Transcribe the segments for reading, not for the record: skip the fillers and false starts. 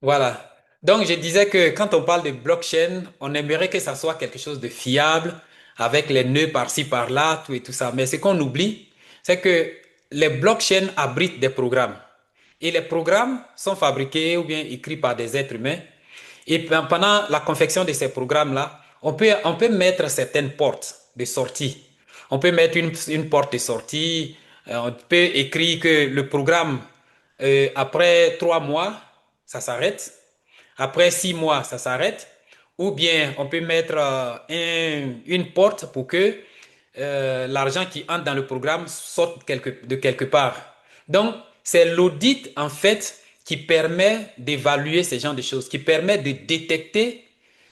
Voilà. Donc, je disais que quand on parle de blockchain, on aimerait que ça soit quelque chose de fiable, avec les nœuds par-ci, par-là, tout et tout ça. Mais ce qu'on oublie, c'est que les blockchains abritent des programmes. Et les programmes sont fabriqués ou bien écrits par des êtres humains. Et pendant la confection de ces programmes-là, on peut mettre certaines portes de sortie. On peut mettre une porte de sortie. On peut écrire que le programme, après 3 mois, ça s'arrête. Après 6 mois, ça s'arrête. Ou bien on peut mettre une porte pour que l'argent qui entre dans le programme sorte de quelque part. Donc, c'est l'audit, en fait, qui permet d'évaluer ces genres de choses, qui permet de détecter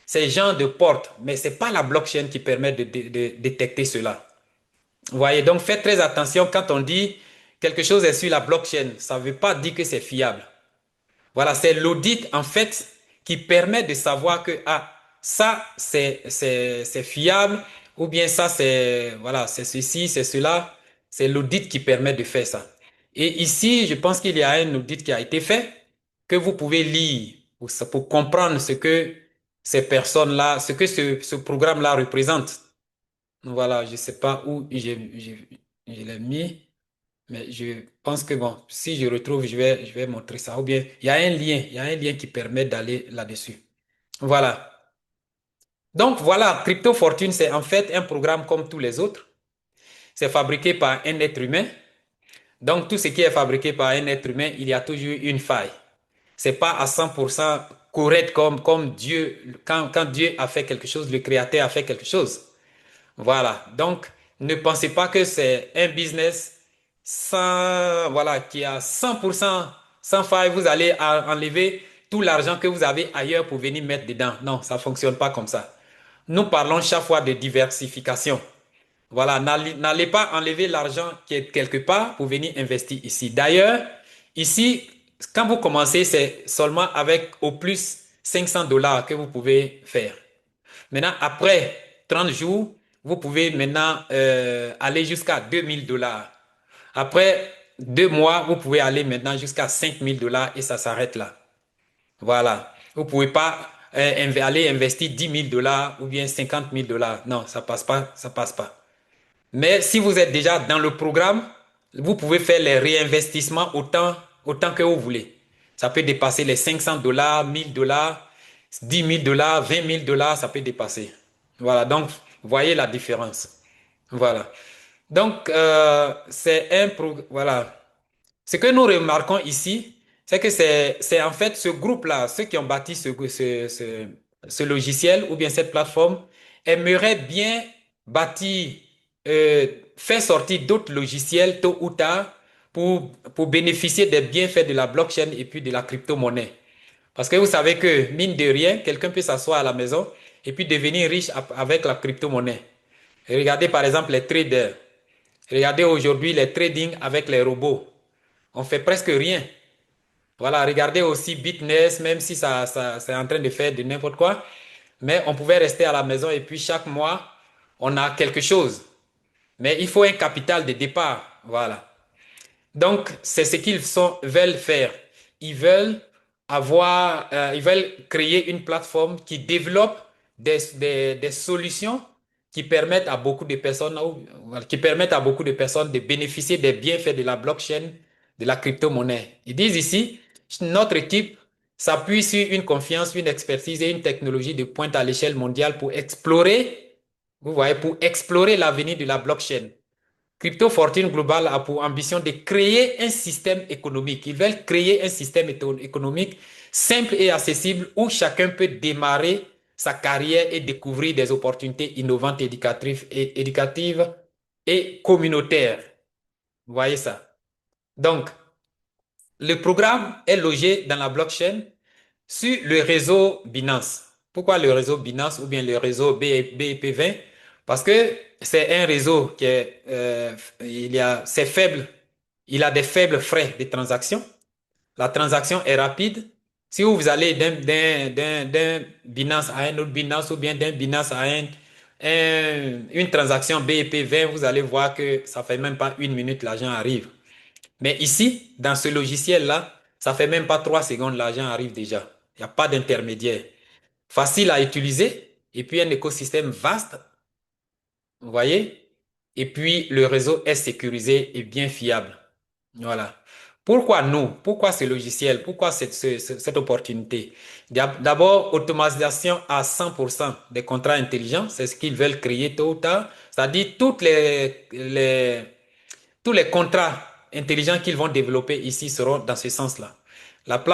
ces genres de portes. Mais ce n'est pas la blockchain qui permet de détecter cela. Vous voyez, donc faites très attention quand on dit quelque chose est sur la blockchain. Ça ne veut pas dire que c'est fiable. Voilà, c'est l'audit en fait qui permet de savoir que ah, ça c'est fiable ou bien ça c'est voilà, c'est ceci, c'est cela. C'est l'audit qui permet de faire ça. Et ici, je pense qu'il y a un audit qui a été fait que vous pouvez lire pour comprendre ce que ces personnes-là, ce que ce programme-là représente. Voilà, je sais pas où je l'ai mis. Mais je pense que bon, si je retrouve, je vais montrer ça. Ou bien, il y a un lien qui permet d'aller là-dessus. Voilà. Donc voilà, Crypto Fortune, c'est en fait un programme comme tous les autres. C'est fabriqué par un être humain. Donc tout ce qui est fabriqué par un être humain, il y a toujours une faille. C'est pas à 100% correct comme Dieu, quand Dieu a fait quelque chose, le Créateur a fait quelque chose. Voilà. Donc, ne pensez pas que c'est un business voilà, qui a 100% sans faille. Vous allez enlever tout l'argent que vous avez ailleurs pour venir mettre dedans. Non, ça fonctionne pas comme ça. Nous parlons chaque fois de diversification. Voilà, n'allez pas enlever l'argent qui est quelque part pour venir investir ici. D'ailleurs, ici, quand vous commencez, c'est seulement avec au plus 500 dollars que vous pouvez faire. Maintenant, après 30 jours, vous pouvez maintenant aller jusqu'à 2000 dollars. Après 2 mois, vous pouvez aller maintenant jusqu'à 5000 dollars et ça s'arrête là. Voilà. Vous ne pouvez pas aller investir 10 000 dollars ou bien 50 000 dollars. Non, ça passe pas, ça passe pas. Mais si vous êtes déjà dans le programme, vous pouvez faire les réinvestissements autant que vous voulez. Ça peut dépasser les 500 dollars, 1000 dollars, 10 000 dollars, 20 000 dollars, ça peut dépasser. Voilà, donc, voyez la différence. Voilà. Donc, voilà. Ce que nous remarquons ici, c'est que c'est en fait ce groupe-là, ceux qui ont bâti ce logiciel ou bien cette plateforme, aimeraient bien bâtir, faire sortir d'autres logiciels tôt ou tard pour bénéficier des bienfaits de la blockchain et puis de la crypto-monnaie. Parce que vous savez que, mine de rien, quelqu'un peut s'asseoir à la maison et puis devenir riche avec la crypto-monnaie. Regardez par exemple les traders. Regardez aujourd'hui les trading avec les robots. On fait presque rien. Voilà, regardez aussi Bitness, même si c'est en train de faire de n'importe quoi. Mais on pouvait rester à la maison et puis chaque mois, on a quelque chose. Mais il faut un capital de départ. Voilà. Donc, c'est ce veulent faire. Ils veulent ils veulent créer une plateforme qui développe des solutions qui permettent à beaucoup de personnes, qui permettent à beaucoup de personnes de bénéficier des bienfaits de la blockchain, de la crypto-monnaie. Ils disent ici, notre équipe s'appuie sur une confiance, une expertise et une technologie de pointe à l'échelle mondiale pour explorer, vous voyez, pour explorer l'avenir de la blockchain. Crypto Fortune Global a pour ambition de créer un système économique. Ils veulent créer un système économique simple et accessible où chacun peut démarrer sa carrière et découvrir des opportunités innovantes, éducatives et communautaires. Vous voyez ça? Donc, le programme est logé dans la blockchain sur le réseau Binance. Pourquoi le réseau Binance ou bien le réseau BIP20? Parce que c'est un réseau c'est faible, il a des faibles frais de transaction. La transaction est rapide. Si vous allez d'un Binance à un autre Binance ou bien d'un Binance à une transaction BIP20, vous allez voir que ça fait même pas 1 minute, l'argent arrive. Mais ici, dans ce logiciel-là, Ça fait même pas 3 secondes, l'argent arrive déjà. Il n'y a pas d'intermédiaire. Facile à utiliser et puis un écosystème vaste, vous voyez? Et puis le réseau est sécurisé et bien fiable. Voilà. Pourquoi nous? Pourquoi ce logiciel? Pourquoi cette opportunité? D'abord, automatisation à 100% des contrats intelligents, c'est ce qu'ils veulent créer tôt ou tard. C'est-à-dire tous les contrats intelligents qu'ils vont développer ici seront dans ce sens-là.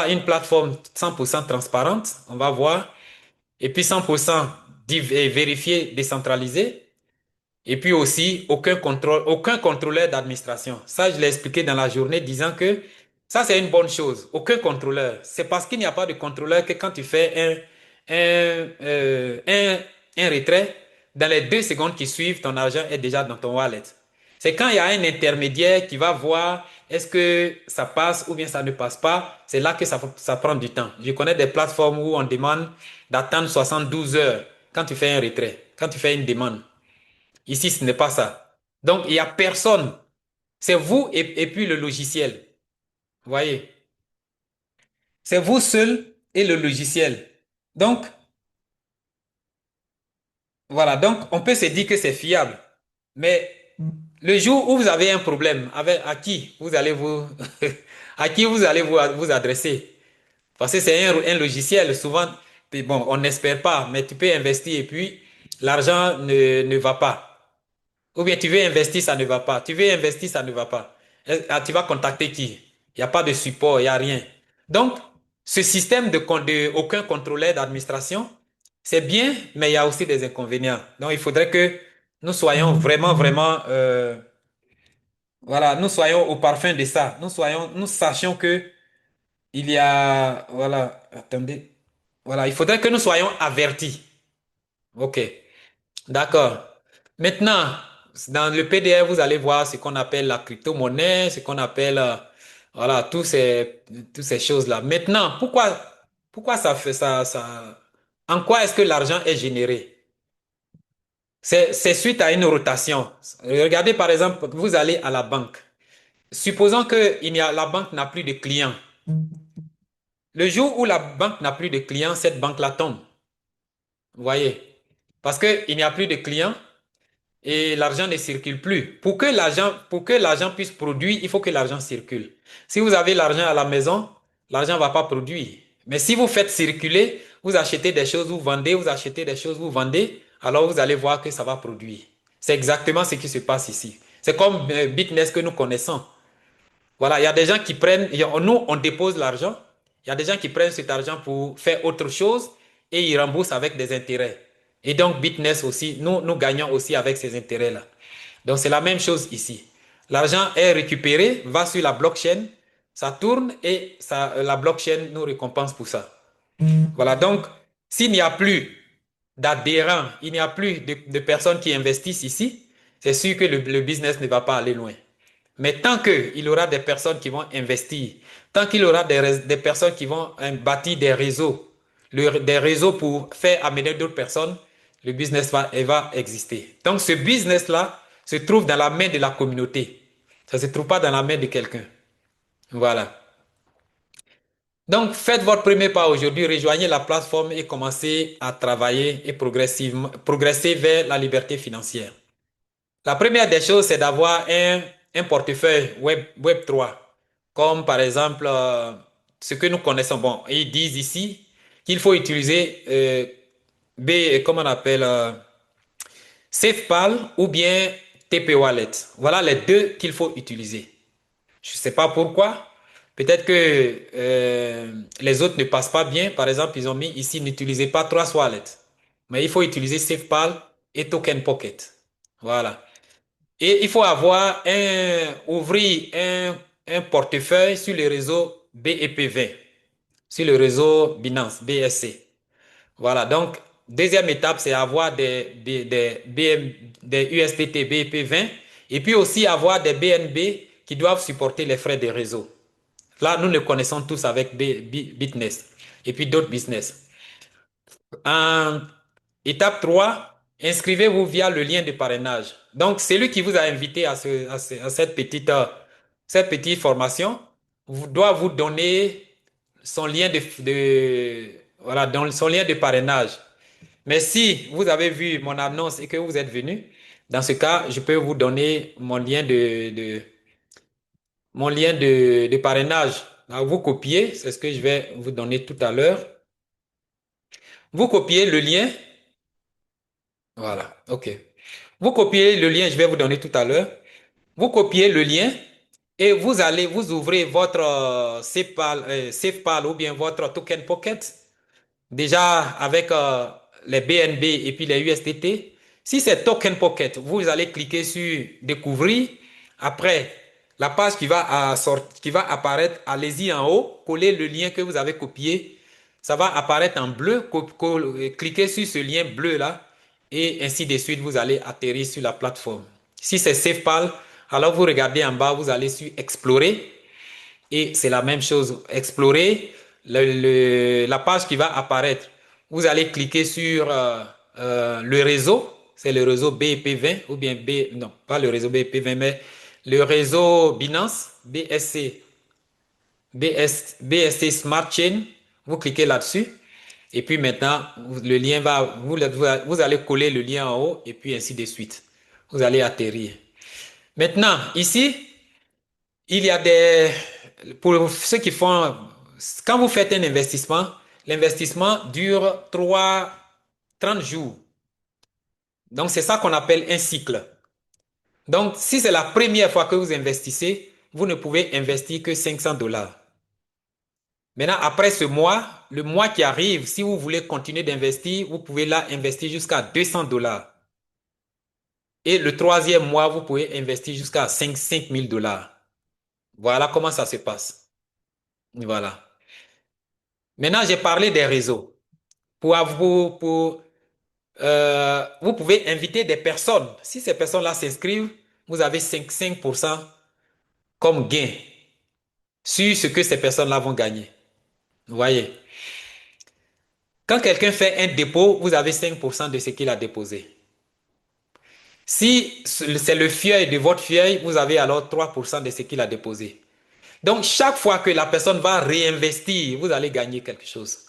Une plateforme 100% transparente, on va voir, et puis 100% vérifié, décentralisé. Et puis aussi, aucun contrôle, aucun contrôleur d'administration. Ça, je l'ai expliqué dans la journée disant que ça, c'est une bonne chose. Aucun contrôleur. C'est parce qu'il n'y a pas de contrôleur que quand tu fais un, euh, un, un retrait, dans les 2 secondes qui suivent, ton argent est déjà dans ton wallet. C'est quand il y a un intermédiaire qui va voir est-ce que ça passe ou bien ça ne passe pas. C'est là que ça prend du temps. Je connais des plateformes où on demande d'attendre 72 heures quand tu fais un retrait, quand tu fais une demande. Ici, ce n'est pas ça. Donc, il n'y a personne. C'est vous et puis le logiciel. Vous voyez? C'est vous seul et le logiciel. Donc, voilà. Donc, on peut se dire que c'est fiable. Mais le jour où vous avez un problème, à qui vous allez à qui vous allez vous adresser? Parce que c'est un logiciel. Souvent, bon, on n'espère pas, mais tu peux investir et puis l'argent ne va pas. Ou bien tu veux investir, ça ne va pas. Tu veux investir, ça ne va pas. Tu vas contacter qui? Il n'y a pas de support, il n'y a rien. Donc, ce système de aucun contrôleur d'administration, c'est bien, mais il y a aussi des inconvénients. Donc, il faudrait que nous soyons vraiment, vraiment, voilà, nous soyons au parfum de ça. Nous sachions que il y a, voilà, attendez, voilà, il faudrait que nous soyons avertis. OK. D'accord. Maintenant, dans le PDF, vous allez voir ce qu'on appelle la crypto-monnaie, ce qu'on appelle, voilà, toutes ces choses-là. Maintenant, pourquoi ça fait en quoi est-ce que l'argent est généré? C'est suite à une rotation. Regardez, par exemple, vous allez à la banque. Supposons que la banque n'a plus de clients. Le jour où la banque n'a plus de clients, cette banque-là tombe. Vous voyez? Parce qu'il n'y a plus de clients. Et l'argent ne circule plus. Pour que l'argent puisse produire, il faut que l'argent circule. Si vous avez l'argent à la maison, l'argent ne va pas produire. Mais si vous faites circuler, vous achetez des choses, vous vendez, vous achetez des choses, vous vendez, alors vous allez voir que ça va produire. C'est exactement ce qui se passe ici. C'est comme Bitness que nous connaissons. Voilà, il y a des gens qui prennent, nous, on dépose l'argent. Il y a des gens qui prennent cet argent pour faire autre chose et ils remboursent avec des intérêts. Et donc, Bitness aussi, nous gagnons aussi avec ces intérêts-là. Donc, c'est la même chose ici. L'argent est récupéré, va sur la blockchain, ça tourne et la blockchain nous récompense pour ça. Voilà, donc, s'il n'y a plus d'adhérents, il n'y a plus de personnes qui investissent ici, c'est sûr que le business ne va pas aller loin. Mais tant qu'il y aura des personnes qui vont investir, tant qu'il y aura des personnes qui vont bâtir des réseaux, des réseaux pour faire amener d'autres personnes, le business va exister. Donc ce business-là se trouve dans la main de la communauté. Ça ne se trouve pas dans la main de quelqu'un. Voilà. Donc faites votre premier pas aujourd'hui, rejoignez la plateforme et commencez à travailler et progresser vers la liberté financière. La première des choses, c'est d'avoir un portefeuille Web 3, comme par exemple ce que nous connaissons. Bon, ils disent ici qu'il faut utiliser comment on appelle, SafePal ou bien TP Wallet. Voilà les deux qu'il faut utiliser. Je ne sais pas pourquoi. Peut-être que les autres ne passent pas bien. Par exemple, ils ont mis ici, n'utilisez pas Trust Wallet. Mais il faut utiliser SafePal et Token Pocket. Voilà. Et il faut ouvrir un portefeuille sur le réseau BEP20, sur le réseau Binance, BSC. Voilà, donc, deuxième étape, c'est avoir des USDT BEP20 et puis aussi avoir des BNB qui doivent supporter les frais de réseau. Là, nous le connaissons tous avec Bitness et puis d'autres business. En étape 3, inscrivez-vous via le lien de parrainage. Donc, celui qui vous a invité à cette petite formation, doit vous donner son lien voilà, son lien de parrainage. Mais si vous avez vu mon annonce et que vous êtes venu, dans ce cas, je peux vous donner mon lien de parrainage. Alors, vous copiez, c'est ce que je vais vous donner tout à l'heure. Vous copiez le lien. Voilà, OK. Vous copiez le lien, je vais vous donner tout à l'heure. Vous copiez le lien et vous allez, vous ouvrez votre SafePal ou bien votre Token Pocket. Déjà avec les BNB et puis les USDT. Si c'est Token Pocket, vous allez cliquer sur Découvrir. Après, la page qui va apparaître, allez-y en haut, collez le lien que vous avez copié. Ça va apparaître en bleu. Cliquez sur ce lien bleu là et ainsi de suite, vous allez atterrir sur la plateforme. Si c'est SafePal, alors vous regardez en bas, vous allez sur Explorer et c'est la même chose. Explorer la page qui va apparaître. Vous allez cliquer sur le réseau. C'est le réseau BEP20 ou bien non, pas le réseau BEP20, mais le réseau Binance, BSC Smart Chain. Vous cliquez là-dessus. Et puis maintenant, le lien va, vous allez coller le lien en haut et puis ainsi de suite. Vous allez atterrir. Maintenant, ici, il y a pour ceux qui font, quand vous faites un investissement, l'investissement dure 30 jours. Donc, c'est ça qu'on appelle un cycle. Donc, si c'est la première fois que vous investissez, vous ne pouvez investir que 500 dollars. Maintenant, après ce mois, le mois qui arrive, si vous voulez continuer d'investir, vous pouvez là investir jusqu'à 200 dollars. Et le troisième mois, vous pouvez investir jusqu'à 5 000 dollars. Voilà comment ça se passe. Voilà. Maintenant, j'ai parlé des réseaux. Vous pouvez inviter des personnes. Si ces personnes-là s'inscrivent, vous avez 5% comme gain sur ce que ces personnes-là vont gagner. Vous voyez? Quand quelqu'un fait un dépôt, vous avez 5% de ce qu'il a déposé. Si c'est le feuille de votre feuille, vous avez alors 3% de ce qu'il a déposé. Donc, chaque fois que la personne va réinvestir, vous allez gagner quelque chose.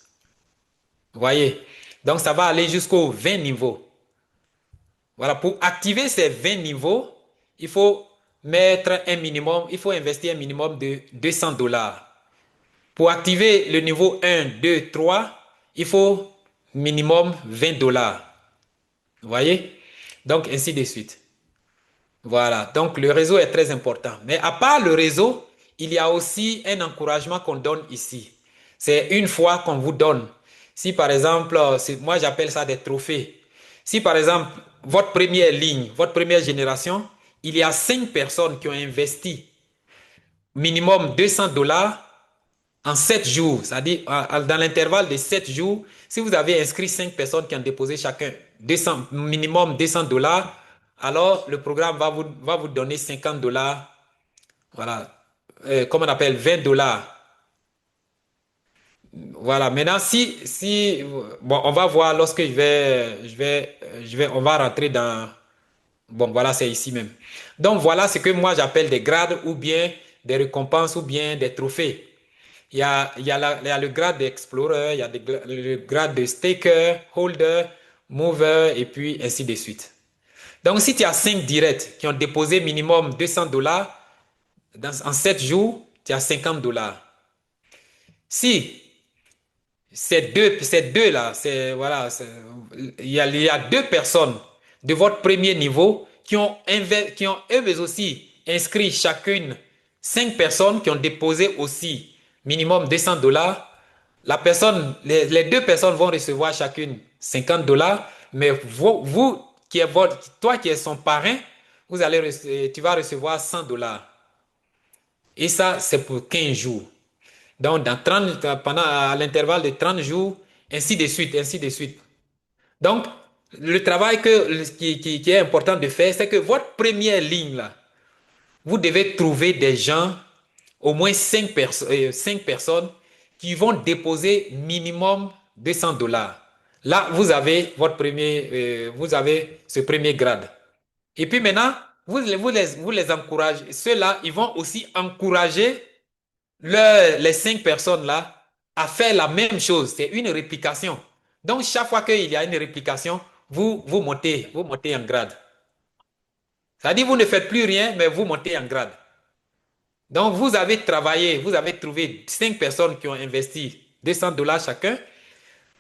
Vous voyez? Donc, ça va aller jusqu'aux 20 niveaux. Voilà, pour activer ces 20 niveaux, il faut mettre un minimum, il faut investir un minimum de 200 dollars. Pour activer le niveau 1, 2, 3, il faut minimum 20 dollars. Vous voyez? Donc, ainsi de suite. Voilà, donc le réseau est très important. Mais à part le réseau, il y a aussi un encouragement qu'on donne ici. C'est une fois qu'on vous donne. Si par exemple, moi j'appelle ça des trophées. Si par exemple, votre première ligne, votre première génération, il y a 5 personnes qui ont investi minimum 200 dollars en 7 jours, c'est-à-dire dans l'intervalle de 7 jours, si vous avez inscrit 5 personnes qui ont déposé chacun 200, minimum 200 dollars, alors le programme va vous donner 50 dollars, voilà, comme on appelle 20 dollars. Voilà, maintenant bon, on va voir lorsque on va rentrer dans, bon, voilà, c'est ici même. Donc voilà ce que moi j'appelle des grades ou bien des récompenses ou bien des trophées. Il y a le grade d'explorer, il y a le grade de staker, holder, mover et puis ainsi de suite. Donc, si tu as 5 directs qui ont déposé minimum 200 dollars, en 7 jours, tu as 50 dollars. Si ces deux là, voilà, il y a deux personnes de votre premier niveau qui ont eux aussi inscrit chacune 5 personnes qui ont déposé aussi minimum 200 dollars. Les deux personnes vont recevoir chacune 50 dollars, mais vous toi qui es son parrain, tu vas recevoir 100 dollars. Et ça, c'est pour 15 jours. Donc, à l'intervalle de 30 jours, ainsi de suite, ainsi de suite. Donc, le travail qui est important de faire, c'est que votre première ligne, là, vous devez trouver des gens, au moins 5 personnes, qui vont déposer minimum 200 dollars. Là, vous avez ce premier grade. Et puis maintenant, vous les encouragez. Ceux-là, ils vont aussi encourager les 5 personnes là a fait la même chose. C'est une réplication. Donc, chaque fois qu'il y a une réplication, vous montez en grade. C'est-à-dire, vous ne faites plus rien, mais vous montez en grade. Donc, vous avez travaillé, vous avez trouvé 5 personnes qui ont investi 200 dollars chacun.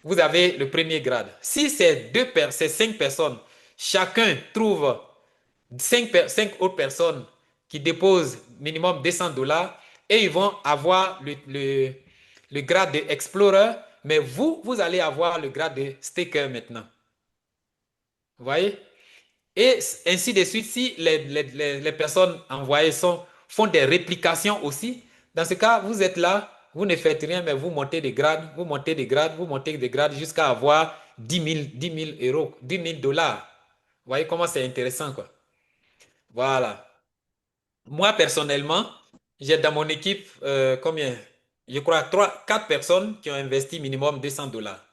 Vous avez le premier grade. Si ces 5 personnes, chacun trouve cinq autres personnes qui déposent minimum 200 dollars et ils vont avoir le grade de Explorer, mais vous allez avoir le grade de Staker maintenant. Vous voyez? Et ainsi de suite, si les personnes envoyées font des réplications aussi, dans ce cas, vous êtes là, vous ne faites rien, mais vous montez des grades, vous montez des grades, vous montez des grades jusqu'à avoir 10 000 euros, 10 000 dollars. Vous voyez comment c'est intéressant, quoi. Voilà. Moi, personnellement, j'ai dans mon équipe combien? Je crois 4 personnes qui ont investi minimum 200 dollars.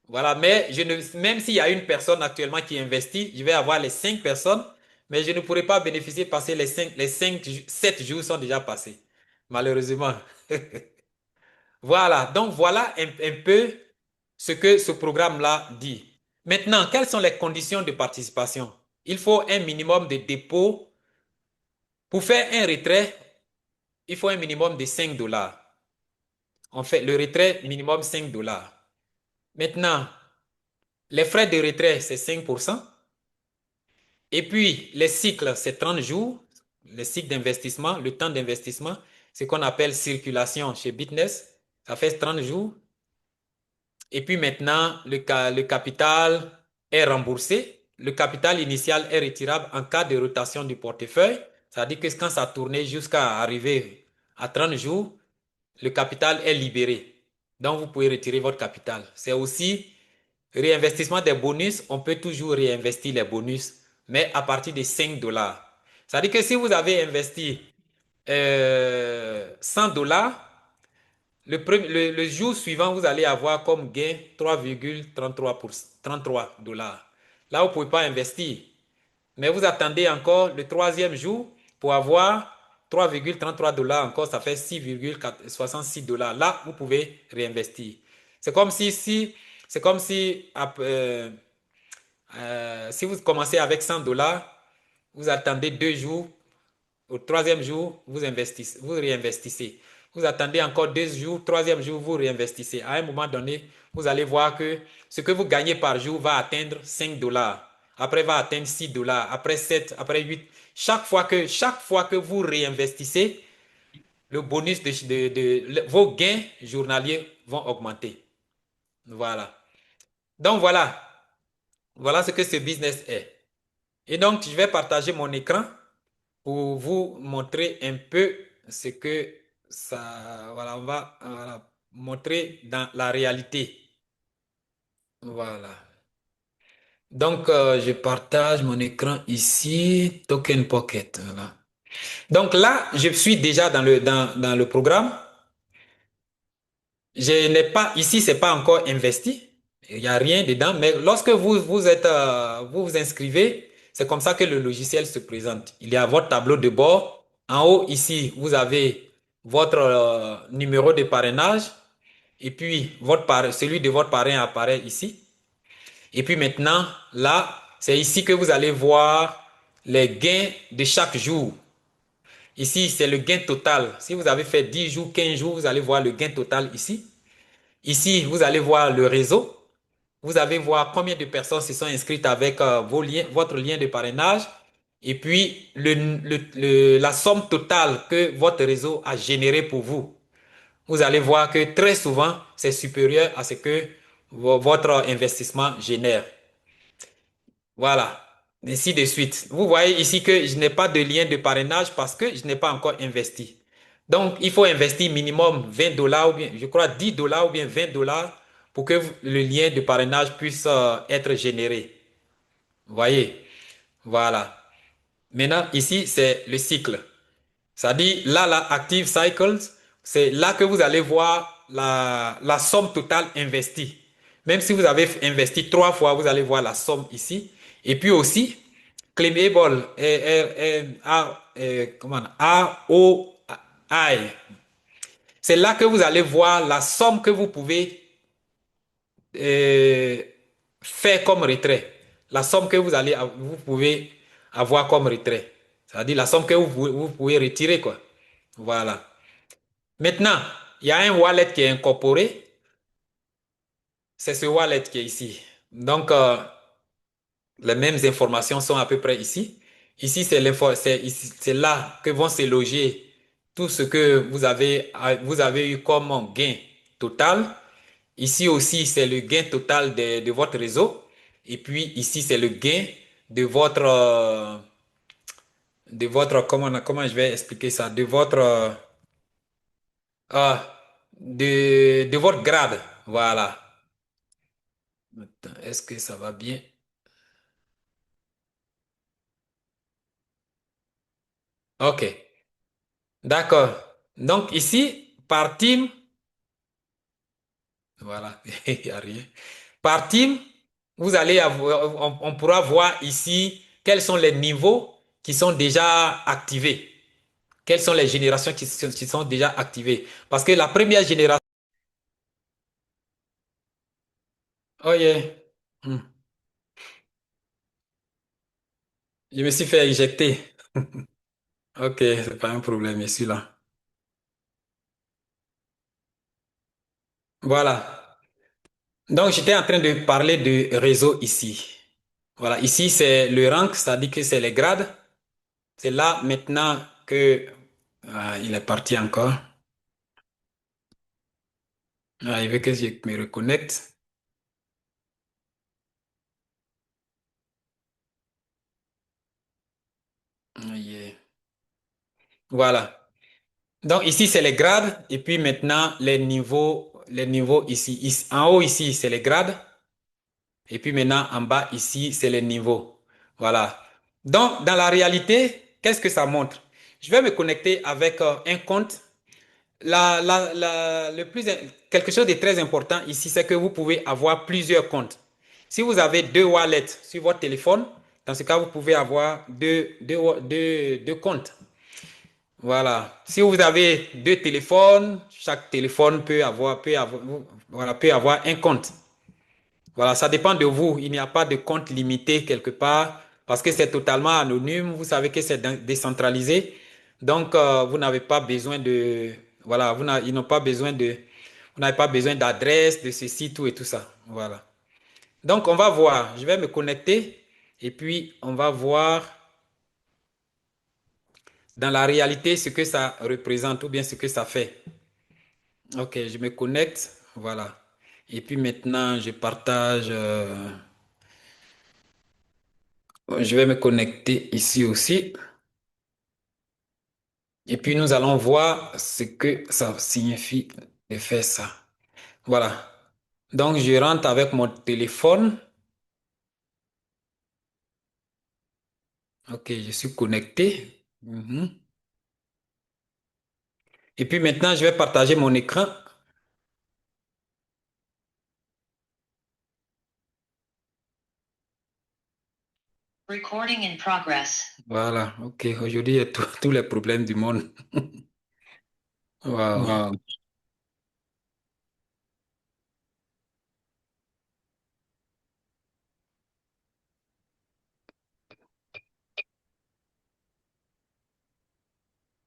Voilà, mais même s'il y a une personne actuellement qui investit, je vais avoir les 5 personnes, mais je ne pourrai pas bénéficier parce que les 7 jours sont déjà passés, malheureusement. Voilà, donc voilà un peu ce que ce programme-là dit. Maintenant, quelles sont les conditions de participation? Il faut un minimum de dépôt. Pour faire un retrait, il faut un minimum de 5 dollars. On fait le retrait minimum 5 dollars. Maintenant, les frais de retrait, c'est 5%. Et puis, les cycles, c'est 30 jours. Les cycles d'investissement, le temps d'investissement, c'est ce qu'on appelle circulation chez Bitness. Ça fait 30 jours. Et puis maintenant, le capital est remboursé. Le capital initial est retirable en cas de rotation du portefeuille. C'est-à-dire que quand ça tourne jusqu'à arriver à 30 jours, le capital est libéré. Donc, vous pouvez retirer votre capital. C'est aussi réinvestissement des bonus. On peut toujours réinvestir les bonus, mais à partir de 5 dollars. C'est-à-dire que si vous avez investi 100 dollars, le jour suivant, vous allez avoir comme gain 3,33 dollars. Là, vous ne pouvez pas investir. Mais vous attendez encore le troisième jour pour avoir 3,33 dollars encore, ça fait 6,66 dollars. Là, vous pouvez réinvestir. C'est comme c'est comme si vous commencez avec 100 dollars, vous attendez 2 jours, au troisième jour, vous réinvestissez. Vous attendez encore 2 jours, troisième jour, vous réinvestissez. À un moment donné, vous allez voir que ce que vous gagnez par jour va atteindre 5 dollars. Après, va atteindre 6 dollars. Après 7, après 8. Chaque fois que vous réinvestissez, le bonus vos gains journaliers vont augmenter. Voilà. Donc voilà. Voilà ce que ce business est. Et donc, je vais partager mon écran pour vous montrer un peu ce que ça, voilà, on va voilà, montrer dans la réalité. Voilà. Donc, je partage mon écran ici, Token Pocket. Voilà. Donc là, je suis déjà dans le programme. Je n'ai pas, ici, c'est pas encore investi. Il n'y a rien dedans. Mais lorsque vous vous inscrivez, c'est comme ça que le logiciel se présente. Il y a votre tableau de bord. En haut, ici, vous avez votre numéro de parrainage. Et puis, celui de votre parrain apparaît ici. Et puis maintenant, là, c'est ici que vous allez voir les gains de chaque jour. Ici, c'est le gain total. Si vous avez fait 10 jours, 15 jours, vous allez voir le gain total ici. Ici, vous allez voir le réseau. Vous allez voir combien de personnes se sont inscrites avec votre lien de parrainage. Et puis, la somme totale que votre réseau a généré pour vous. Vous allez voir que très souvent, c'est supérieur à ce que votre investissement génère. Voilà. Ainsi de suite. Vous voyez ici que je n'ai pas de lien de parrainage parce que je n'ai pas encore investi. Donc, il faut investir minimum 20 dollars ou bien, je crois 10 dollars ou bien 20 dollars pour que le lien de parrainage puisse être généré. Vous voyez? Voilà. Maintenant, ici, c'est le cycle. C'est-à-dire, là, Active Cycles, c'est là que vous allez voir la somme totale investie. Même si vous avez investi 3 fois, vous allez voir la somme ici. Et puis aussi, Claimable, comment, A-O-I, c'est là que vous allez voir la somme que vous pouvez euh, faire comme retrait. La somme que vous pouvez avoir comme retrait. C'est-à-dire la somme que vous pouvez retirer, quoi. Voilà. Maintenant, il y a un wallet qui est incorporé. C'est ce wallet qui est ici. Donc, les mêmes informations sont à peu près ici. Ici, c'est là que vont se loger tout ce que vous avez eu comme gain total. Ici aussi, c'est le gain total de votre réseau. Et puis ici, c'est le gain de comment je vais expliquer ça, euh, de votre grade. Voilà. Attends, est-ce que ça va bien? OK. D'accord. Donc ici, par team, voilà, il n'y a rien. Par team, on pourra voir ici quels sont les niveaux qui sont déjà activés. Quelles sont les générations qui sont déjà activées? Parce que la première génération, oh yeah, Hmm. Je me suis fait éjecter. Ok, c'est pas un problème, je suis là. Voilà. Donc, j'étais en train de parler de réseau ici. Voilà, ici, c'est le rank, c'est-à-dire que c'est les grades. C'est là maintenant que il est parti encore. Ah, il veut que je me reconnecte. Ah, yeah. Voilà. Donc ici, c'est les grades. Et puis maintenant, les niveaux ici. En haut ici, c'est les grades. Et puis maintenant, en bas ici, c'est les niveaux. Voilà. Donc, dans la réalité, qu'est-ce que ça montre? Je vais me connecter avec un compte. Quelque chose de très important ici, c'est que vous pouvez avoir plusieurs comptes. Si vous avez deux wallets sur votre téléphone, dans ce cas, vous pouvez avoir deux comptes. Voilà. Si vous avez deux téléphones, chaque téléphone peut avoir un compte. Voilà, ça dépend de vous. Il n'y a pas de compte limité quelque part parce que c'est totalement anonyme. Vous savez que c'est décentralisé. Donc, vous n'avez pas besoin de, voilà, ils n'ont pas besoin de, vous n'avez pas besoin d'adresse, de ceci, tout et tout ça. Voilà. Donc, on va voir. Je vais me connecter et puis on va voir dans la réalité ce que ça représente ou bien ce que ça fait. Ok, je me connecte. Voilà. Et puis maintenant, je partage. Je vais me connecter ici aussi. Et puis nous allons voir ce que ça signifie de faire ça. Voilà. Donc je rentre avec mon téléphone. Ok, je suis connecté. Mhm. Et puis maintenant, je vais partager mon écran. Recording in progress. Voilà. Ok, aujourd'hui, il y a tous les problèmes du monde. Wow. Wow.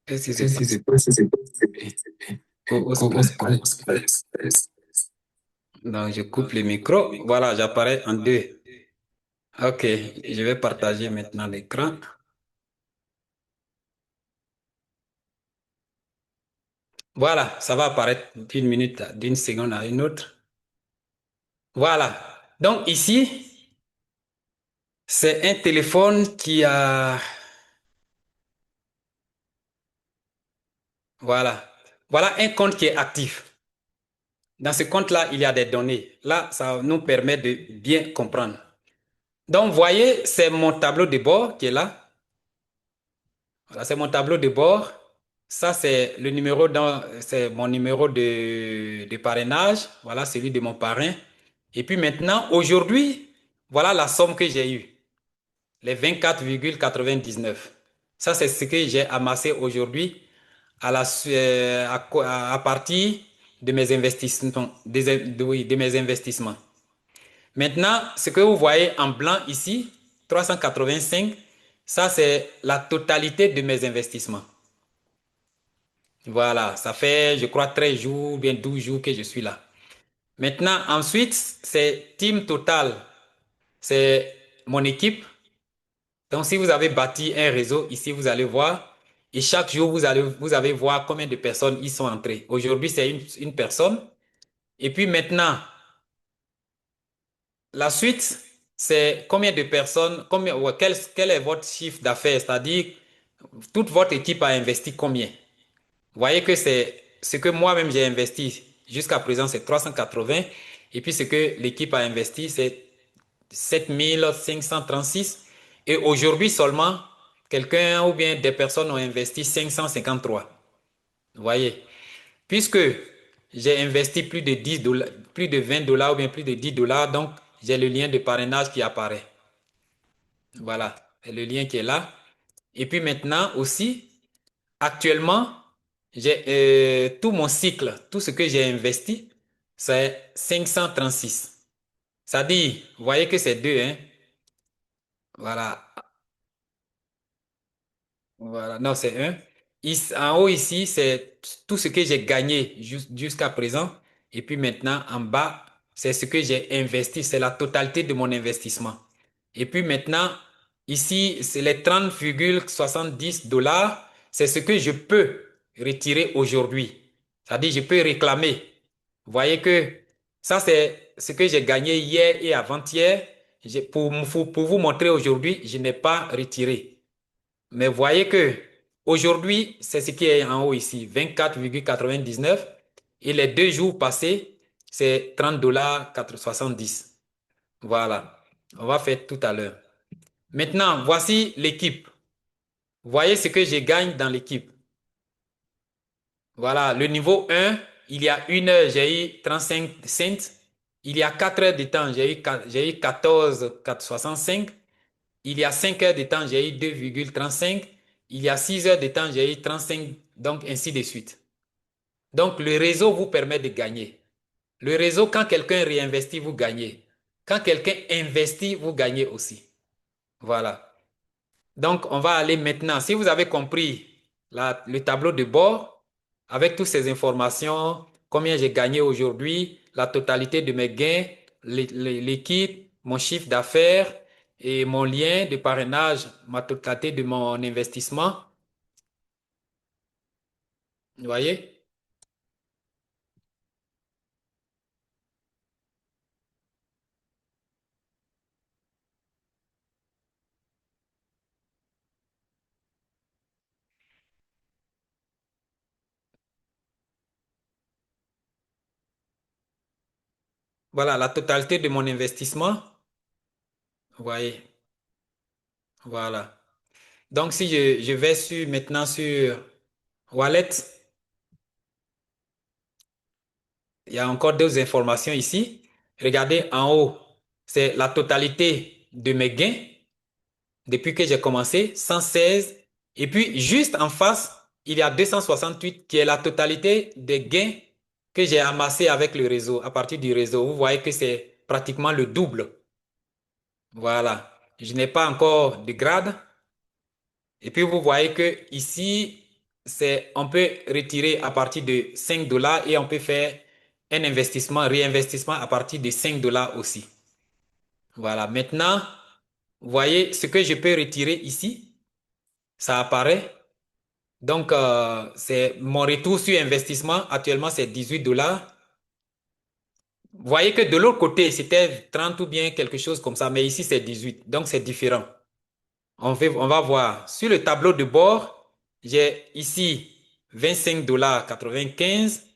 Qu'est-ce qui se Qu'est-ce qui passe? se passe? Comment Comment se se passe? passe? Donc je coupe le micro. Voilà, j'apparais en deux. Ok, je vais partager maintenant l'écran. Voilà, ça va apparaître d'une minute, d'une seconde à une autre. Voilà. Donc ici, c'est un téléphone qui a... Voilà. Voilà un compte qui est actif. Dans ce compte-là, il y a des données. Là, ça nous permet de bien comprendre. Donc, vous voyez, c'est mon tableau de bord qui est là. Voilà, c'est mon tableau de bord. Ça, c'est mon numéro de parrainage. Voilà, celui de mon parrain. Et puis maintenant, aujourd'hui, voilà la somme que j'ai eue. Les 24,99. Ça, c'est ce que j'ai amassé aujourd'hui à partir de mes investissements, oui, de mes investissements. Maintenant, ce que vous voyez en blanc ici, 385, ça c'est la totalité de mes investissements. Voilà, ça fait, je crois, 13 jours, bien 12 jours que je suis là. Maintenant, ensuite, c'est Team Total. C'est mon équipe. Donc, si vous avez bâti un réseau, ici, vous allez voir. Et chaque jour, vous allez voir combien de personnes y sont entrées. Aujourd'hui, c'est une personne. Et puis maintenant, la suite, c'est combien de personnes, ouais, quel est votre chiffre d'affaires, c'est-à-dire toute votre équipe a investi combien? Vous voyez que c'est ce que moi-même j'ai investi jusqu'à présent, c'est 380. Et puis ce que l'équipe a investi, c'est 7536. Et aujourd'hui seulement, quelqu'un ou bien des personnes ont investi 553. Vous voyez? Puisque j'ai investi plus de 10 dollars, plus de 20 dollars ou bien plus de 10 dollars, donc j'ai le lien de parrainage qui apparaît. Voilà, c'est le lien qui est là. Et puis maintenant aussi, actuellement, j'ai tout mon cycle, tout ce que j'ai investi, c'est 536. Ça dit, vous voyez que c'est deux, hein? Voilà. Voilà, non, c'est un. En haut ici, c'est tout ce que j'ai gagné jusqu'à présent. Et puis maintenant, en bas, c'est ce que j'ai investi. C'est la totalité de mon investissement. Et puis maintenant, ici, c'est les 30,70 dollars. C'est ce que je peux retirer aujourd'hui. C'est-à-dire, je peux réclamer. Vous voyez que ça, c'est ce que j'ai gagné hier et avant-hier. Pour vous montrer aujourd'hui, je n'ai pas retiré. Mais voyez que aujourd'hui, c'est ce qui est en haut ici, 24,99. Et les 2 jours passés, c'est 30 dollars 70. Voilà. On va faire tout à l'heure. Maintenant, voici l'équipe. Voyez ce que je gagne dans l'équipe. Voilà, le niveau 1, il y a 1 heure, j'ai eu 35 cents. Il y a 4 heures de temps, j'ai eu 14,65. Il y a 5 heures de temps, j'ai eu 2,35. Il y a 6 heures de temps, j'ai eu 35. Donc, ainsi de suite. Donc, le réseau vous permet de gagner. Le réseau, quand quelqu'un réinvestit, vous gagnez. Quand quelqu'un investit, vous gagnez aussi. Voilà. Donc, on va aller maintenant. Si vous avez compris le tableau de bord, avec toutes ces informations, combien j'ai gagné aujourd'hui, la totalité de mes gains, l'équipe, mon chiffre d'affaires et mon lien de parrainage, ma totalité de mon investissement, vous voyez? Voilà, la totalité de mon investissement, vous voyez? Voilà. Donc, si je vais maintenant sur Wallet, il y a encore d'autres informations ici. Regardez en haut, c'est la totalité de mes gains depuis que j'ai commencé, 116. Et puis, juste en face, il y a 268 qui est la totalité des gains que j'ai amassés avec le réseau, à partir du réseau. Vous voyez que c'est pratiquement le double. Voilà. Je n'ai pas encore de grade. Et puis, vous voyez que ici, on peut retirer à partir de 5 dollars et on peut faire un investissement, réinvestissement à partir de 5 dollars aussi. Voilà. Maintenant, vous voyez ce que je peux retirer ici. Ça apparaît. Donc, c'est mon retour sur investissement. Actuellement, c'est 18 dollars. Vous voyez que de l'autre côté, c'était 30 ou bien quelque chose comme ça. Mais ici, c'est 18. Donc, c'est différent. On va voir. Sur le tableau de bord, j'ai ici 25 dollars 95.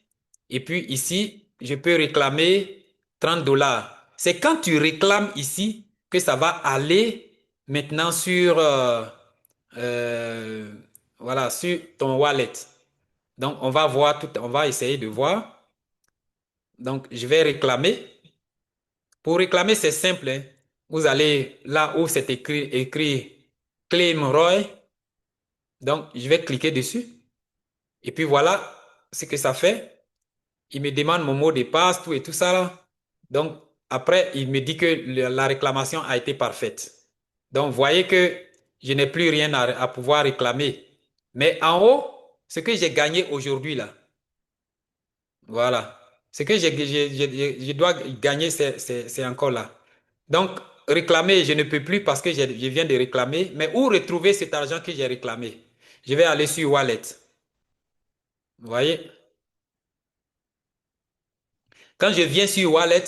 Et puis ici, je peux réclamer 30 dollars. C'est quand tu réclames ici que ça va aller maintenant sur, euh, voilà, sur ton wallet. Donc, on va voir tout, on va essayer de voir. Donc, je vais réclamer. Pour réclamer, c'est simple, hein. Vous allez là où c'est écrit Claim Roy. Donc, je vais cliquer dessus. Et puis voilà ce que ça fait. Il me demande mon mot de passe, tout et tout ça là. Donc, après, il me dit que la réclamation a été parfaite. Donc, vous voyez que je n'ai plus rien à pouvoir réclamer. Mais en haut, ce que j'ai gagné aujourd'hui là, voilà. Ce que je dois gagner, c'est encore là. Donc, réclamer, je ne peux plus parce que je viens de réclamer. Mais où retrouver cet argent que j'ai réclamé? Je vais aller sur Wallet. Vous voyez? Quand je viens sur Wallet,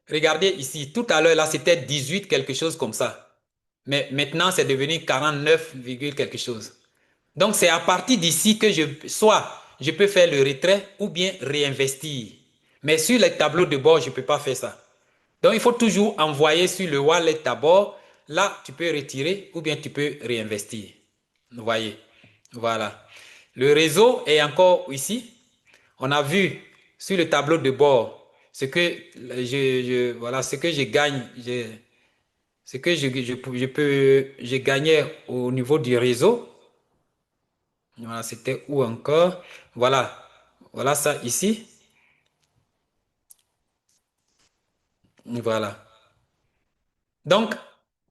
regardez ici, tout à l'heure là, c'était 18 quelque chose comme ça. Mais maintenant, c'est devenu 49, quelque chose. Donc, c'est à partir d'ici que soit je peux faire le retrait ou bien réinvestir. Mais sur les tableaux de bord, je ne peux pas faire ça. Donc, il faut toujours envoyer sur le wallet d'abord. Là, tu peux retirer ou bien tu peux réinvestir. Vous voyez? Voilà. Le réseau est encore ici. On a vu sur le tableau de bord ce que voilà, ce que je gagne, ce que je gagnais au niveau du réseau. Voilà, c'était où encore? Voilà, voilà ça ici. Voilà. Donc,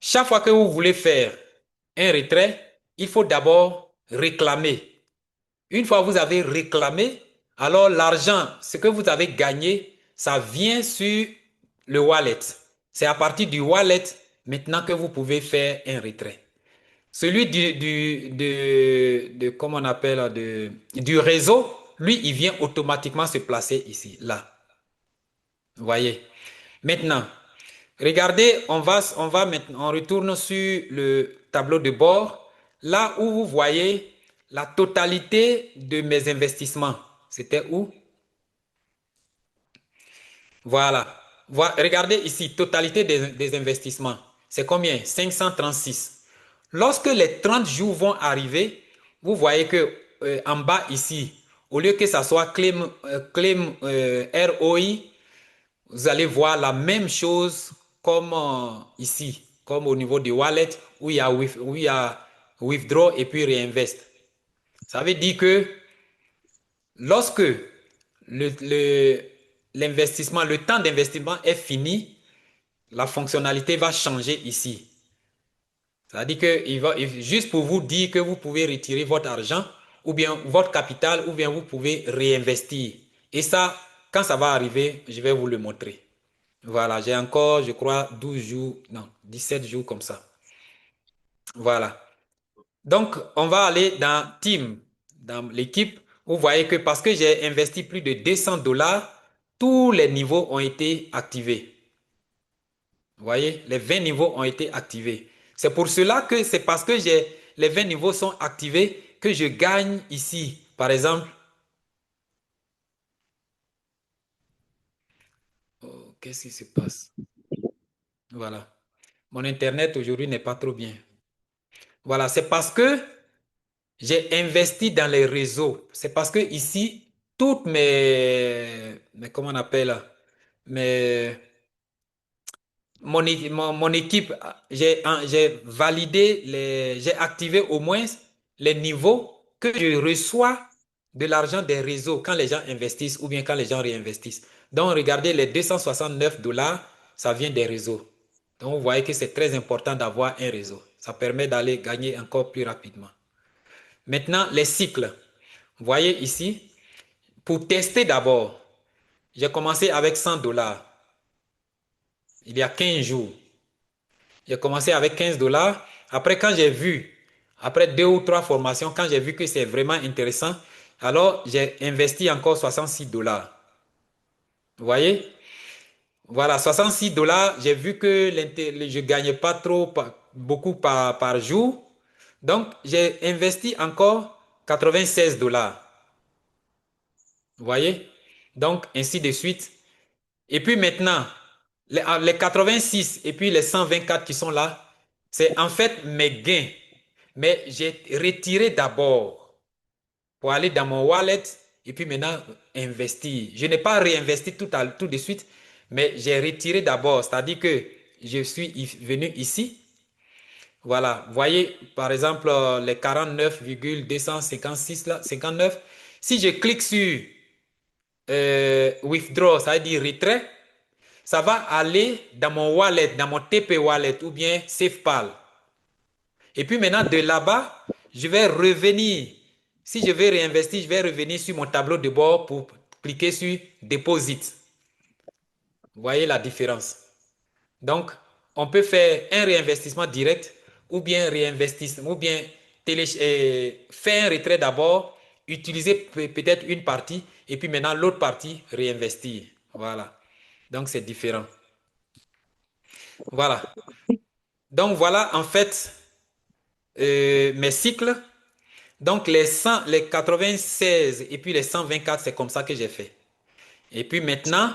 chaque fois que vous voulez faire un retrait, il faut d'abord réclamer. Une fois que vous avez réclamé, alors l'argent, ce que vous avez gagné, ça vient sur le wallet. C'est à partir du wallet maintenant que vous pouvez faire un retrait. Celui comment on appelle, du réseau, lui, il vient automatiquement se placer ici, là. Vous voyez? Maintenant, regardez, on retourne sur le tableau de bord, là où vous voyez la totalité de mes investissements. C'était où? Voilà. Regardez ici, totalité des investissements. C'est combien? 536. Lorsque les 30 jours vont arriver, vous voyez que en bas ici, au lieu que ça soit claim ROI, vous allez voir la même chose comme ici, comme au niveau du wallet où il y a withdraw et puis reinvest. Ça veut dire que lorsque l'investissement, le temps d'investissement est fini, la fonctionnalité va changer ici. C'est-à-dire que juste pour vous dire que vous pouvez retirer votre argent ou bien votre capital ou bien vous pouvez réinvestir. Et ça, quand ça va arriver, je vais vous le montrer. Voilà, j'ai encore, je crois, 12 jours, non, 17 jours comme ça. Voilà. Donc, on va aller dans Team, dans l'équipe. Vous voyez que parce que j'ai investi plus de 200 dollars, tous les niveaux ont été activés. Vous voyez, les 20 niveaux ont été activés. C'est pour cela que c'est parce que les 20 niveaux sont activés que je gagne ici. Par exemple, oh, qu'est-ce qui se passe? Voilà. Mon Internet aujourd'hui n'est pas trop bien. Voilà, c'est parce que j'ai investi dans les réseaux. C'est parce que ici, toutes comment on appelle, mes, mon équipe, j'ai validé j'ai activé au moins les niveaux que je reçois de l'argent des réseaux quand les gens investissent ou bien quand les gens réinvestissent. Donc, regardez, les 269 dollars, ça vient des réseaux. Donc, vous voyez que c'est très important d'avoir un réseau. Ça permet d'aller gagner encore plus rapidement. Maintenant, les cycles. Vous voyez ici, pour tester d'abord, j'ai commencé avec 100 dollars il y a 15 jours. J'ai commencé avec 15 dollars. Après, quand j'ai vu, après 2 ou 3 formations, quand j'ai vu que c'est vraiment intéressant, alors j'ai investi encore 66 dollars. Vous voyez? Voilà, 66 dollars. J'ai vu que je ne gagnais pas trop, beaucoup par jour. Donc, j'ai investi encore 96 dollars. Vous voyez? Donc, ainsi de suite. Et puis maintenant, les 86 et puis les 124 qui sont là, c'est en fait mes gains. Mais j'ai retiré d'abord pour aller dans mon wallet et puis maintenant investir. Je n'ai pas réinvesti tout de suite, mais j'ai retiré d'abord. C'est-à-dire que je suis venu ici. Voilà, vous voyez par exemple les 49,256 là, 59, Si je clique sur withdraw, ça veut dire retrait, ça va aller dans mon wallet, dans mon TP wallet ou bien SafePal. Et puis maintenant, de là-bas, je vais revenir. Si je veux réinvestir, je vais revenir sur mon tableau de bord pour cliquer sur Deposit. Vous voyez la différence. Donc, on peut faire un réinvestissement direct ou bien réinvestissement ou bien faire un retrait d'abord, utiliser peut-être une partie et puis maintenant l'autre partie réinvestir. Voilà. Donc, c'est différent. Voilà. Donc, voilà en fait mes cycles. Donc, les 100, les 96 et puis les 124, c'est comme ça que j'ai fait. Et puis maintenant,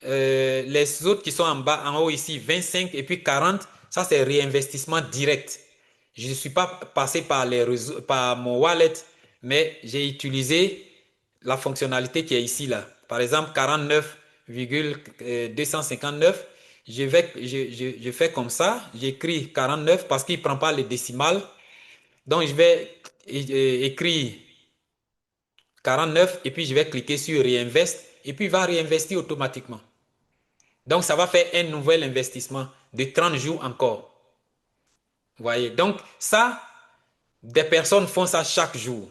les autres qui sont en bas, en haut ici, 25 et puis 40, ça c'est réinvestissement direct. Je ne suis pas passé par les réseaux, par mon wallet, mais j'ai utilisé la fonctionnalité qui est ici là. Par exemple, 49,259, je fais comme ça, j'écris 49 parce qu'il ne prend pas les décimales. Donc je vais écrire 49 et puis je vais cliquer sur Réinvest et puis il va réinvestir automatiquement. Donc, ça va faire un nouvel investissement de 30 jours encore. Vous voyez? Donc, ça, des personnes font ça chaque jour.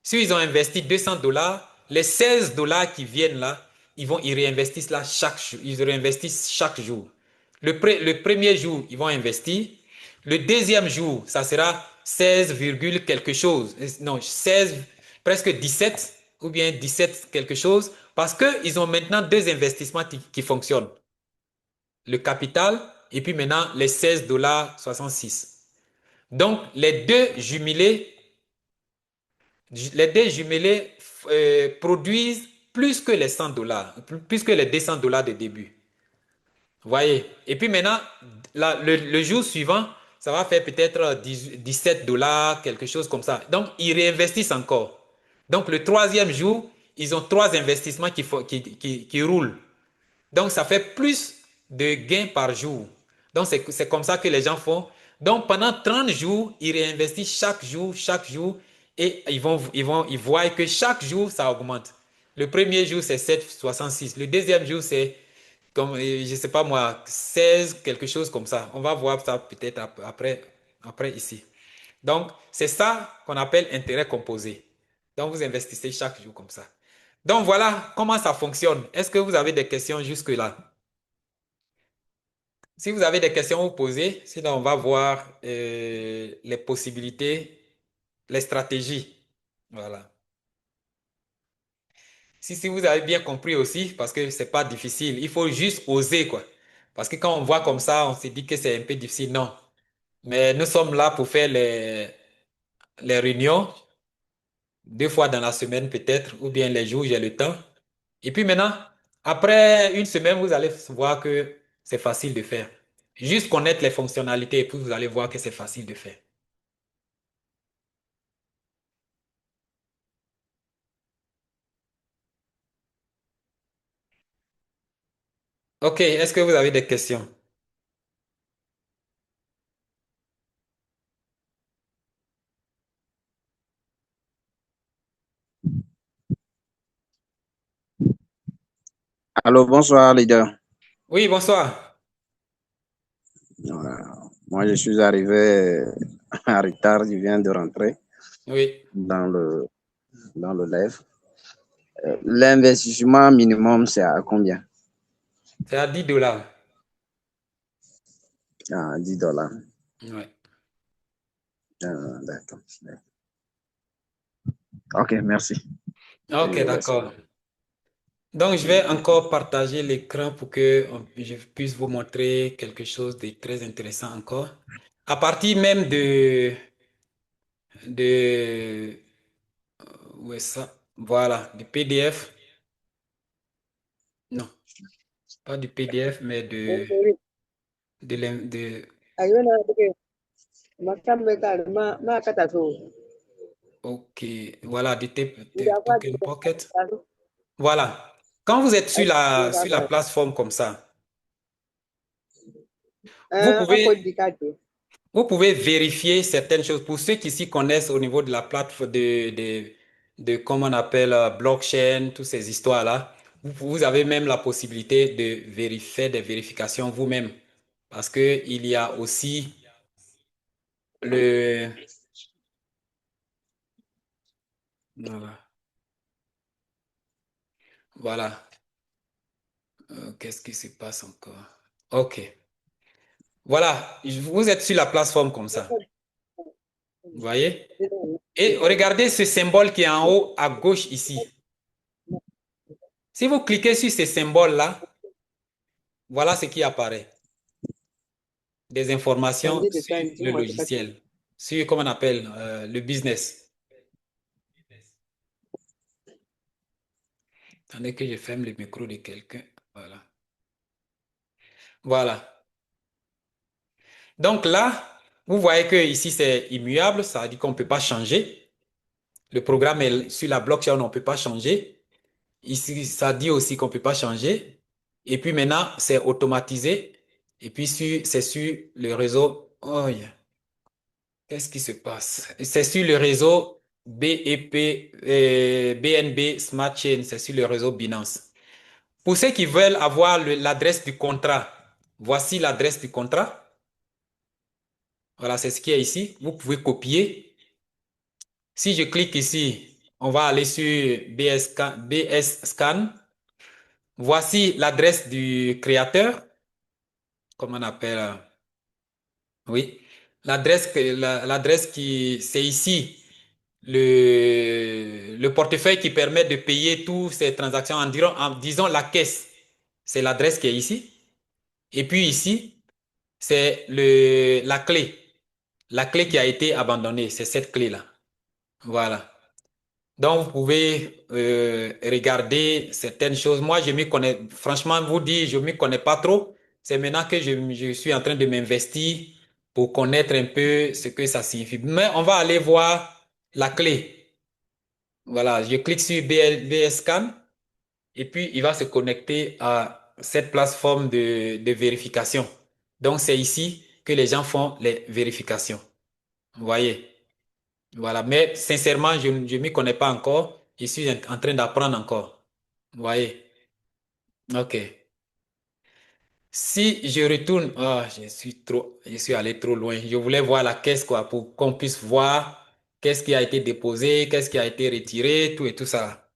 S'ils ont investi 200 dollars, les 16 dollars qui viennent là, ils réinvestissent là chaque jour. Ils réinvestissent chaque jour. Le premier jour, ils vont investir. Le deuxième jour, ça sera 16, quelque chose. Non, 16, presque 17 ou bien 17 quelque chose parce qu'ils ont maintenant deux investissements qui fonctionnent. Le capital et puis maintenant les 16,66 $. Donc les deux jumelés produisent plus que les 100 dollars, plus que les 200 dollars de début. Vous voyez? Et puis maintenant, le jour suivant, ça va faire peut-être 17 dollars, quelque chose comme ça. Donc, ils réinvestissent encore. Donc, le troisième jour, ils ont trois investissements qui roulent. Donc, ça fait plus de gains par jour. Donc, c'est comme ça que les gens font. Donc, pendant 30 jours, ils réinvestissent chaque jour, et ils voient que chaque jour, ça augmente. Le premier jour, c'est 7,66. Le deuxième jour, c'est, comme, je ne sais pas moi, 16, quelque chose comme ça. On va voir ça peut-être après ici. Donc, c'est ça qu'on appelle intérêt composé. Donc, vous investissez chaque jour comme ça. Donc, voilà comment ça fonctionne. Est-ce que vous avez des questions jusque-là? Si vous avez des questions, vous posez. Sinon, on va voir les possibilités, les stratégies. Voilà. Si vous avez bien compris aussi, parce que c'est pas difficile, il faut juste oser, quoi. Parce que quand on voit comme ça, on se dit que c'est un peu difficile. Non. Mais nous sommes là pour faire les réunions, deux fois dans la semaine peut-être, ou bien les jours où j'ai le temps. Et puis maintenant, après une semaine, vous allez voir que c'est facile de faire. Juste connaître les fonctionnalités et puis vous allez voir que c'est facile de faire. Ok, est-ce que vous avez des questions? Allô, bonsoir, leader. Oui, bonsoir. Moi, je suis arrivé en retard, je viens de rentrer Oui, dans dans le live. L'investissement minimum, c'est à combien? c'est à 10 dollars. À 10 dollars. Ouais. D'accord. Ok, merci. Je Ok, vous laisse. d'accord. Donc, je vais encore partager l'écran pour que je puisse vous montrer quelque chose de très intéressant encore. À partir même de, où est ça? Voilà, du PDF. Non, pas du PDF, mais de ok, voilà, de Token Pocket. Voilà. Quand vous êtes sur la plateforme comme ça, vous pouvez, vous pouvez vérifier certaines choses. Pour ceux qui s'y connaissent au niveau de la plateforme, de comment on appelle blockchain, toutes ces histoires-là, vous avez même la possibilité de vérifier des vérifications vous-même. Parce que il y a aussi le... Voilà. Voilà. Qu'est-ce qui se passe encore? OK. Voilà. Vous êtes sur la plateforme comme ça. Vous voyez? Et regardez ce symbole qui est en haut à gauche ici. Si vous cliquez sur ce symbole-là, voilà ce qui apparaît. Des informations sur le logiciel, sur, comment on appelle, le business. Attendez que je ferme le micro de quelqu'un. Voilà. Voilà. Donc là, vous voyez que ici c'est immuable, ça veut dire qu'on ne peut pas changer. Le programme est sur la blockchain, on ne peut pas changer. Ici, ça dit aussi qu'on ne peut pas changer. Et puis maintenant, c'est automatisé. Et puis c'est sur le réseau. Oh, yeah. Qu'est-ce qui se passe? C'est sur le réseau BEP, BNB Smart Chain, c'est sur le réseau Binance. Pour ceux qui veulent avoir l'adresse du contrat, voici l'adresse du contrat. Voilà, c'est ce qui est ici. Vous pouvez copier. Si je clique ici, on va aller sur BS Scan. Voici l'adresse du créateur. Comment on appelle? Oui. L'adresse qui, c'est ici. Le portefeuille qui permet de payer toutes ces transactions disons la caisse. C'est l'adresse qui est ici. Et puis ici, c'est la clé. La clé qui a été abandonnée, c'est cette clé-là. Voilà. Donc, vous pouvez regarder certaines choses. Moi, je m'y connais, franchement, vous dire, je m'y connais pas trop. C'est maintenant que je suis en train de m'investir pour connaître un peu ce que ça signifie. Mais on va aller voir la clé. Voilà, je clique sur BS Scan et puis il va se connecter à cette plateforme de vérification. Donc, c'est ici que les gens font les vérifications. Vous voyez? Voilà, mais sincèrement, je ne m'y connais pas encore. Je suis en train d'apprendre encore. Vous voyez? OK. Si je retourne, ah, je suis allé trop loin. Je voulais voir la caisse, quoi, pour qu'on puisse voir qu'est-ce qui a été déposé, qu'est-ce qui a été retiré, tout et tout ça.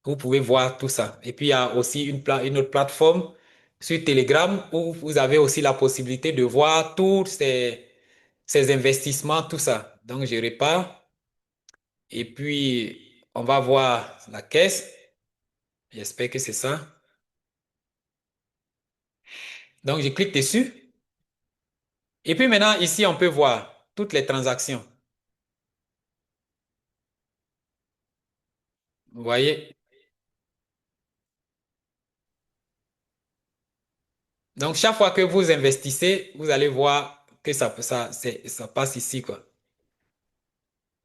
Vous pouvez voir tout ça. Et puis, il y a aussi une autre plateforme sur Telegram où vous avez aussi la possibilité de voir tous ces investissements, tout ça. Donc, je repars. Et puis, on va voir la caisse. J'espère que c'est ça. Donc, je clique dessus. Et puis maintenant, ici, on peut voir toutes les transactions. Vous voyez? Donc, chaque fois que vous investissez, vous allez voir que ça passe ici, quoi.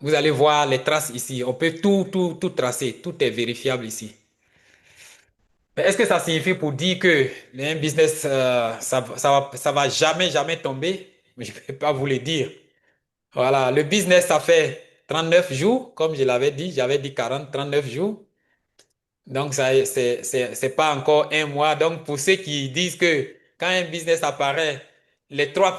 Vous allez voir les traces ici. On peut tout tracer. Tout est vérifiable ici. Mais est-ce que ça signifie pour dire que un business, ça va jamais tomber? Je ne peux pas vous le dire. Voilà, le business, ça fait 39 jours, comme je l'avais dit, j'avais dit 39 jours. Donc, ça, c'est pas encore un mois. Donc, pour ceux qui disent que quand un business apparaît, les trois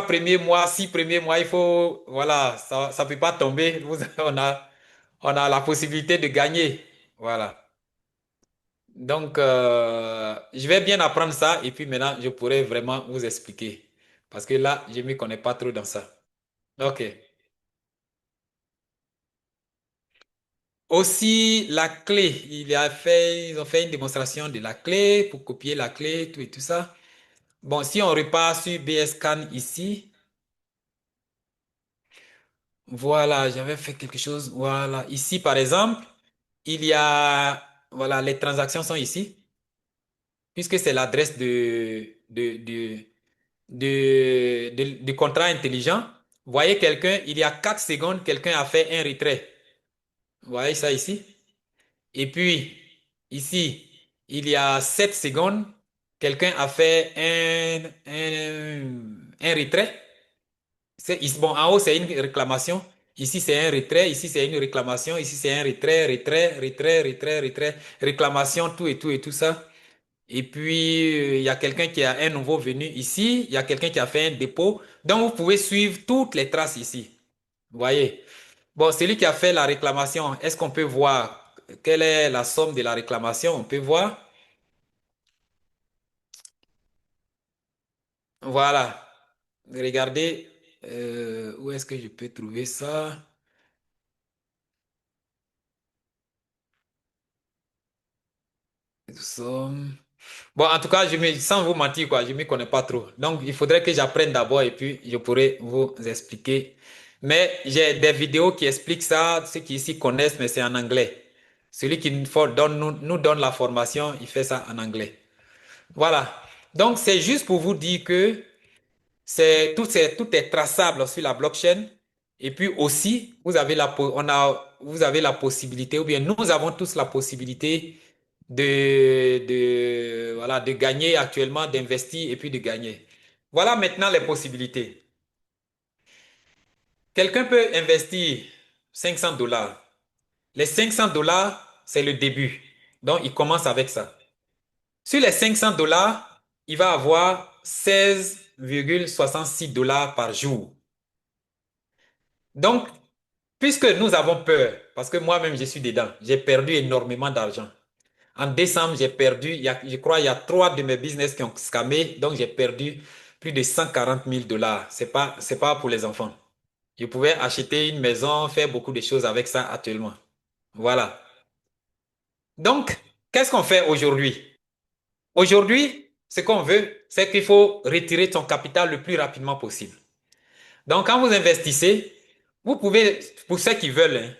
premiers mois, 6 premiers mois, il faut, voilà, ça peut pas tomber. On a la possibilité de gagner. Voilà. Donc, je vais bien apprendre ça et puis maintenant, je pourrai vraiment vous expliquer. Parce que là, je ne me connais pas trop dans ça. OK. Aussi, la clé. Ils ont fait une démonstration de la clé pour copier la clé, tout et tout ça. Bon, si on repart sur BSCAN ici, voilà, j'avais fait quelque chose. Voilà, ici par exemple, il y a, voilà, les transactions sont ici, puisque c'est l'adresse du contrat intelligent. Vous voyez quelqu'un, il y a 4 secondes, quelqu'un a fait un retrait. Vous voyez ça ici? Et puis, ici, il y a 7 secondes, quelqu'un a fait un retrait. Bon, en haut, c'est une réclamation. Ici, c'est un retrait. Ici, c'est une réclamation. Ici, c'est un retrait, retrait, retrait, retrait, retrait, réclamation, tout et tout et tout ça. Et puis, il y a quelqu'un qui a un nouveau venu ici. Il y a quelqu'un qui a fait un dépôt. Donc, vous pouvez suivre toutes les traces ici. Vous voyez? Bon, celui qui a fait la réclamation, est-ce qu'on peut voir quelle est la somme de la réclamation? On peut voir. Voilà. Regardez, où est-ce que je peux trouver ça? Nous sommes... Bon, en tout cas, sans vous mentir, quoi, je ne m'y connais pas trop. Donc, il faudrait que j'apprenne d'abord et puis je pourrai vous expliquer. Mais j'ai des vidéos qui expliquent ça, ceux qui ici connaissent, mais c'est en anglais. Celui qui nous donne la formation, il fait ça en anglais. Voilà. Donc, c'est juste pour vous dire que tout est traçable sur la blockchain. Et puis aussi, vous avez la possibilité, ou bien nous avons tous la possibilité voilà, de gagner actuellement, d'investir et puis de gagner. Voilà maintenant les possibilités. Quelqu'un peut investir 500 dollars. Les 500 dollars, c'est le début. Donc, il commence avec ça. Sur les 500 dollars, il va avoir 16,66 dollars par jour. Donc, puisque nous avons peur, parce que moi-même je suis dedans, j'ai perdu énormément d'argent. En décembre, j'ai perdu, je crois, il y a trois de mes business qui ont scamé, donc j'ai perdu plus de 140 000 dollars. C'est pas pour les enfants. Je pouvais acheter une maison, faire beaucoup de choses avec ça actuellement. Voilà. Donc, qu'est-ce qu'on fait aujourd'hui? Aujourd'hui, ce qu'on veut, c'est qu'il faut retirer son capital le plus rapidement possible. Donc, quand vous investissez, vous pouvez, pour ceux qui veulent, hein,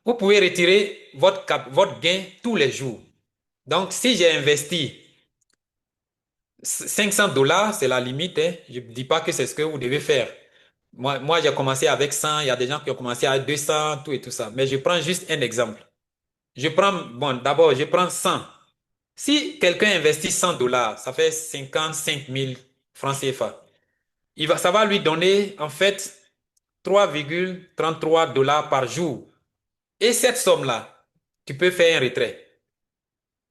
vous pouvez retirer votre gain tous les jours. Donc, si j'ai investi 500 dollars, c'est la limite, hein. Je ne dis pas que c'est ce que vous devez faire. Moi j'ai commencé avec 100, il y a des gens qui ont commencé avec 200, tout et tout ça. Mais je prends juste un exemple. Bon, d'abord, je prends 100. Si quelqu'un investit 100 dollars, ça fait 55 000 francs CFA. Ça va lui donner, en fait, 3,33 dollars par jour. Et cette somme-là, tu peux faire un retrait.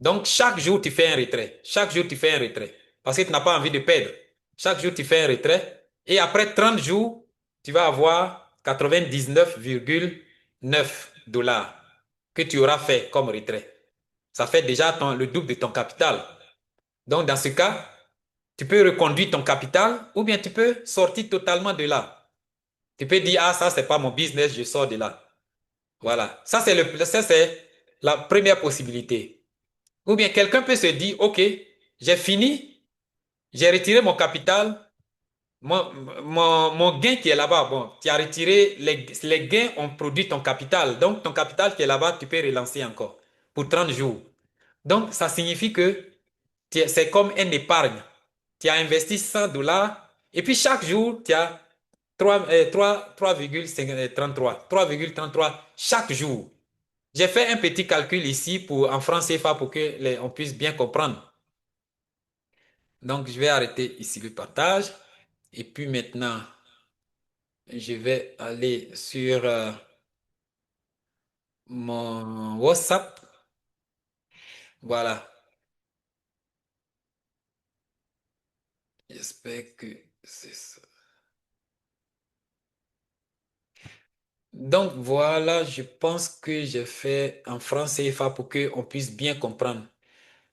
Donc, chaque jour, tu fais un retrait. Chaque jour, tu fais un retrait. Parce que tu n'as pas envie de perdre. Chaque jour, tu fais un retrait. Et après 30 jours, tu vas avoir 99,9 dollars que tu auras fait comme retrait. Ça fait déjà le double de ton capital. Donc, dans ce cas, tu peux reconduire ton capital ou bien tu peux sortir totalement de là. Tu peux dire, ah, ça, c'est pas mon business, je sors de là. Voilà. Ça, c'est la première possibilité. Ou bien quelqu'un peut se dire, OK, j'ai fini, j'ai retiré mon capital, mon gain qui est là-bas, bon, tu as retiré, les gains ont produit ton capital. Donc, ton capital qui est là-bas, tu peux relancer encore pour 30 jours. Donc, ça signifie que c'est comme une épargne. Tu as investi 100 dollars et puis chaque jour, tu as 3,33 chaque jour. J'ai fait un petit calcul ici en francs CFA pour que on puisse bien comprendre. Donc, je vais arrêter ici le partage. Et puis maintenant, je vais aller sur mon WhatsApp. Voilà. J'espère que c'est ça. Donc, voilà, je pense que j'ai fait en francs CFA pour qu'on puisse bien comprendre.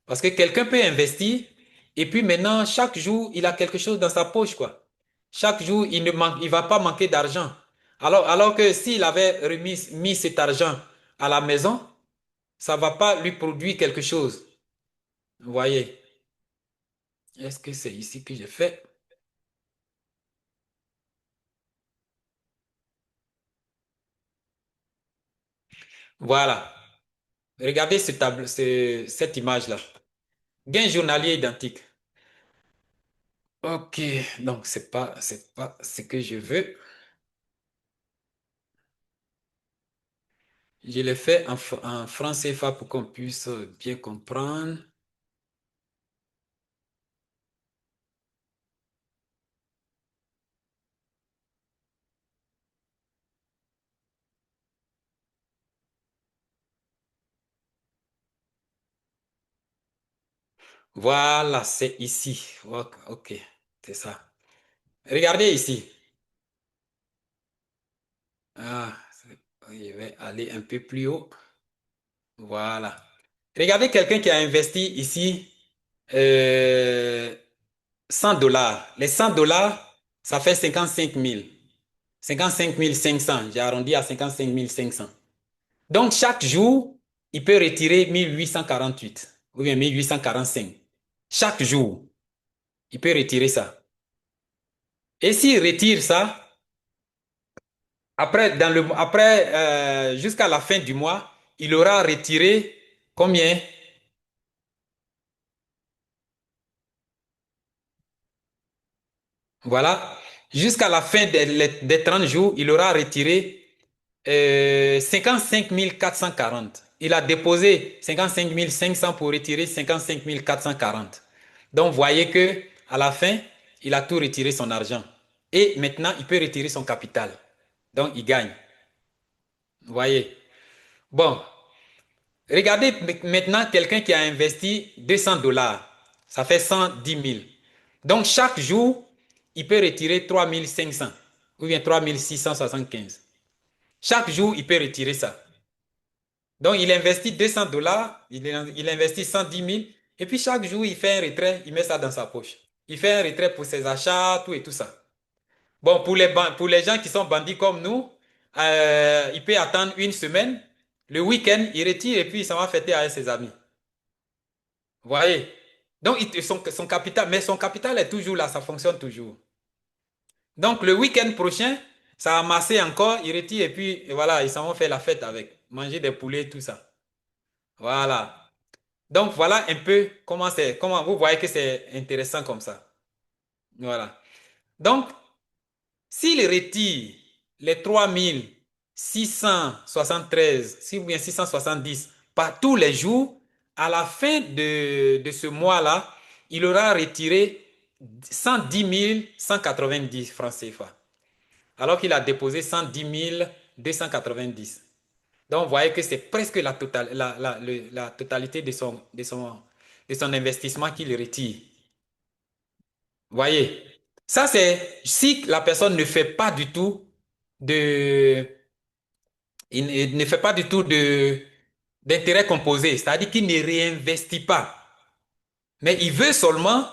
Parce que quelqu'un peut investir et puis maintenant, chaque jour, il a quelque chose dans sa poche, quoi. Chaque jour, il va pas manquer d'argent. Alors que s'il avait mis cet argent à la maison, ça va pas lui produire quelque chose. Vous voyez? Est-ce que c'est ici que j'ai fait? Voilà. Regardez cette image-là. Gain journalier identique. Ok, donc c'est pas ce que je veux. Je l'ai fait en franc CFA pour qu'on puisse bien comprendre. Voilà, c'est ici. Ok, ok, c'est ça. Regardez ici. Ah, je vais aller un peu plus haut. Voilà. Regardez quelqu'un qui a investi ici euh, 100 dollars. Les 100 dollars, ça fait 55 000. 55 500. J'ai arrondi à 55 500. Donc, chaque jour, il peut retirer 1848 ou bien 1845. Chaque jour, il peut retirer ça. Et s'il retire ça, jusqu'à la fin du mois, il aura retiré combien? Voilà. Jusqu'à la fin des 30 jours, il aura retiré 55 440. Il a déposé 55 500 pour retirer 55 440. Donc, vous voyez que à la fin, il a tout retiré son argent. Et maintenant, il peut retirer son capital. Donc, il gagne. Vous voyez? Bon, regardez maintenant quelqu'un qui a investi 200 dollars. Ça fait 110 000. Donc, chaque jour, il peut retirer 3500 ou bien 3675. Chaque jour, il peut retirer ça. Donc, il investit 200 dollars, il investit 110 000, et puis chaque jour, il fait un retrait, il met ça dans sa poche. Il fait un retrait pour ses achats, tout et tout ça. Bon, pour les gens qui sont bandits comme nous, il peut attendre une semaine. Le week-end, il retire et puis il s'en va fêter avec ses amis. Vous voyez? Donc, son capital, mais son capital est toujours là, ça fonctionne toujours. Donc, le week-end prochain, ça a amassé encore, il retire et puis et voilà, ils s'en vont faire la fête avec, manger des poulets, tout ça. Voilà. Donc, voilà un peu comment vous voyez que c'est intéressant comme ça. Voilà. Donc, s'il retire les 3673, si ou bien 670 par tous les jours, à la fin de ce mois-là, il aura retiré 110 francs CFA. Alors qu'il a déposé 110 290. Donc, vous voyez que c'est presque la totalité de son investissement qu'il retire. Vous voyez? Ça, c'est si la personne ne fait pas du tout de, il ne fait pas du tout d'intérêt composé, c'est-à-dire qu'il ne réinvestit pas. Mais il veut seulement,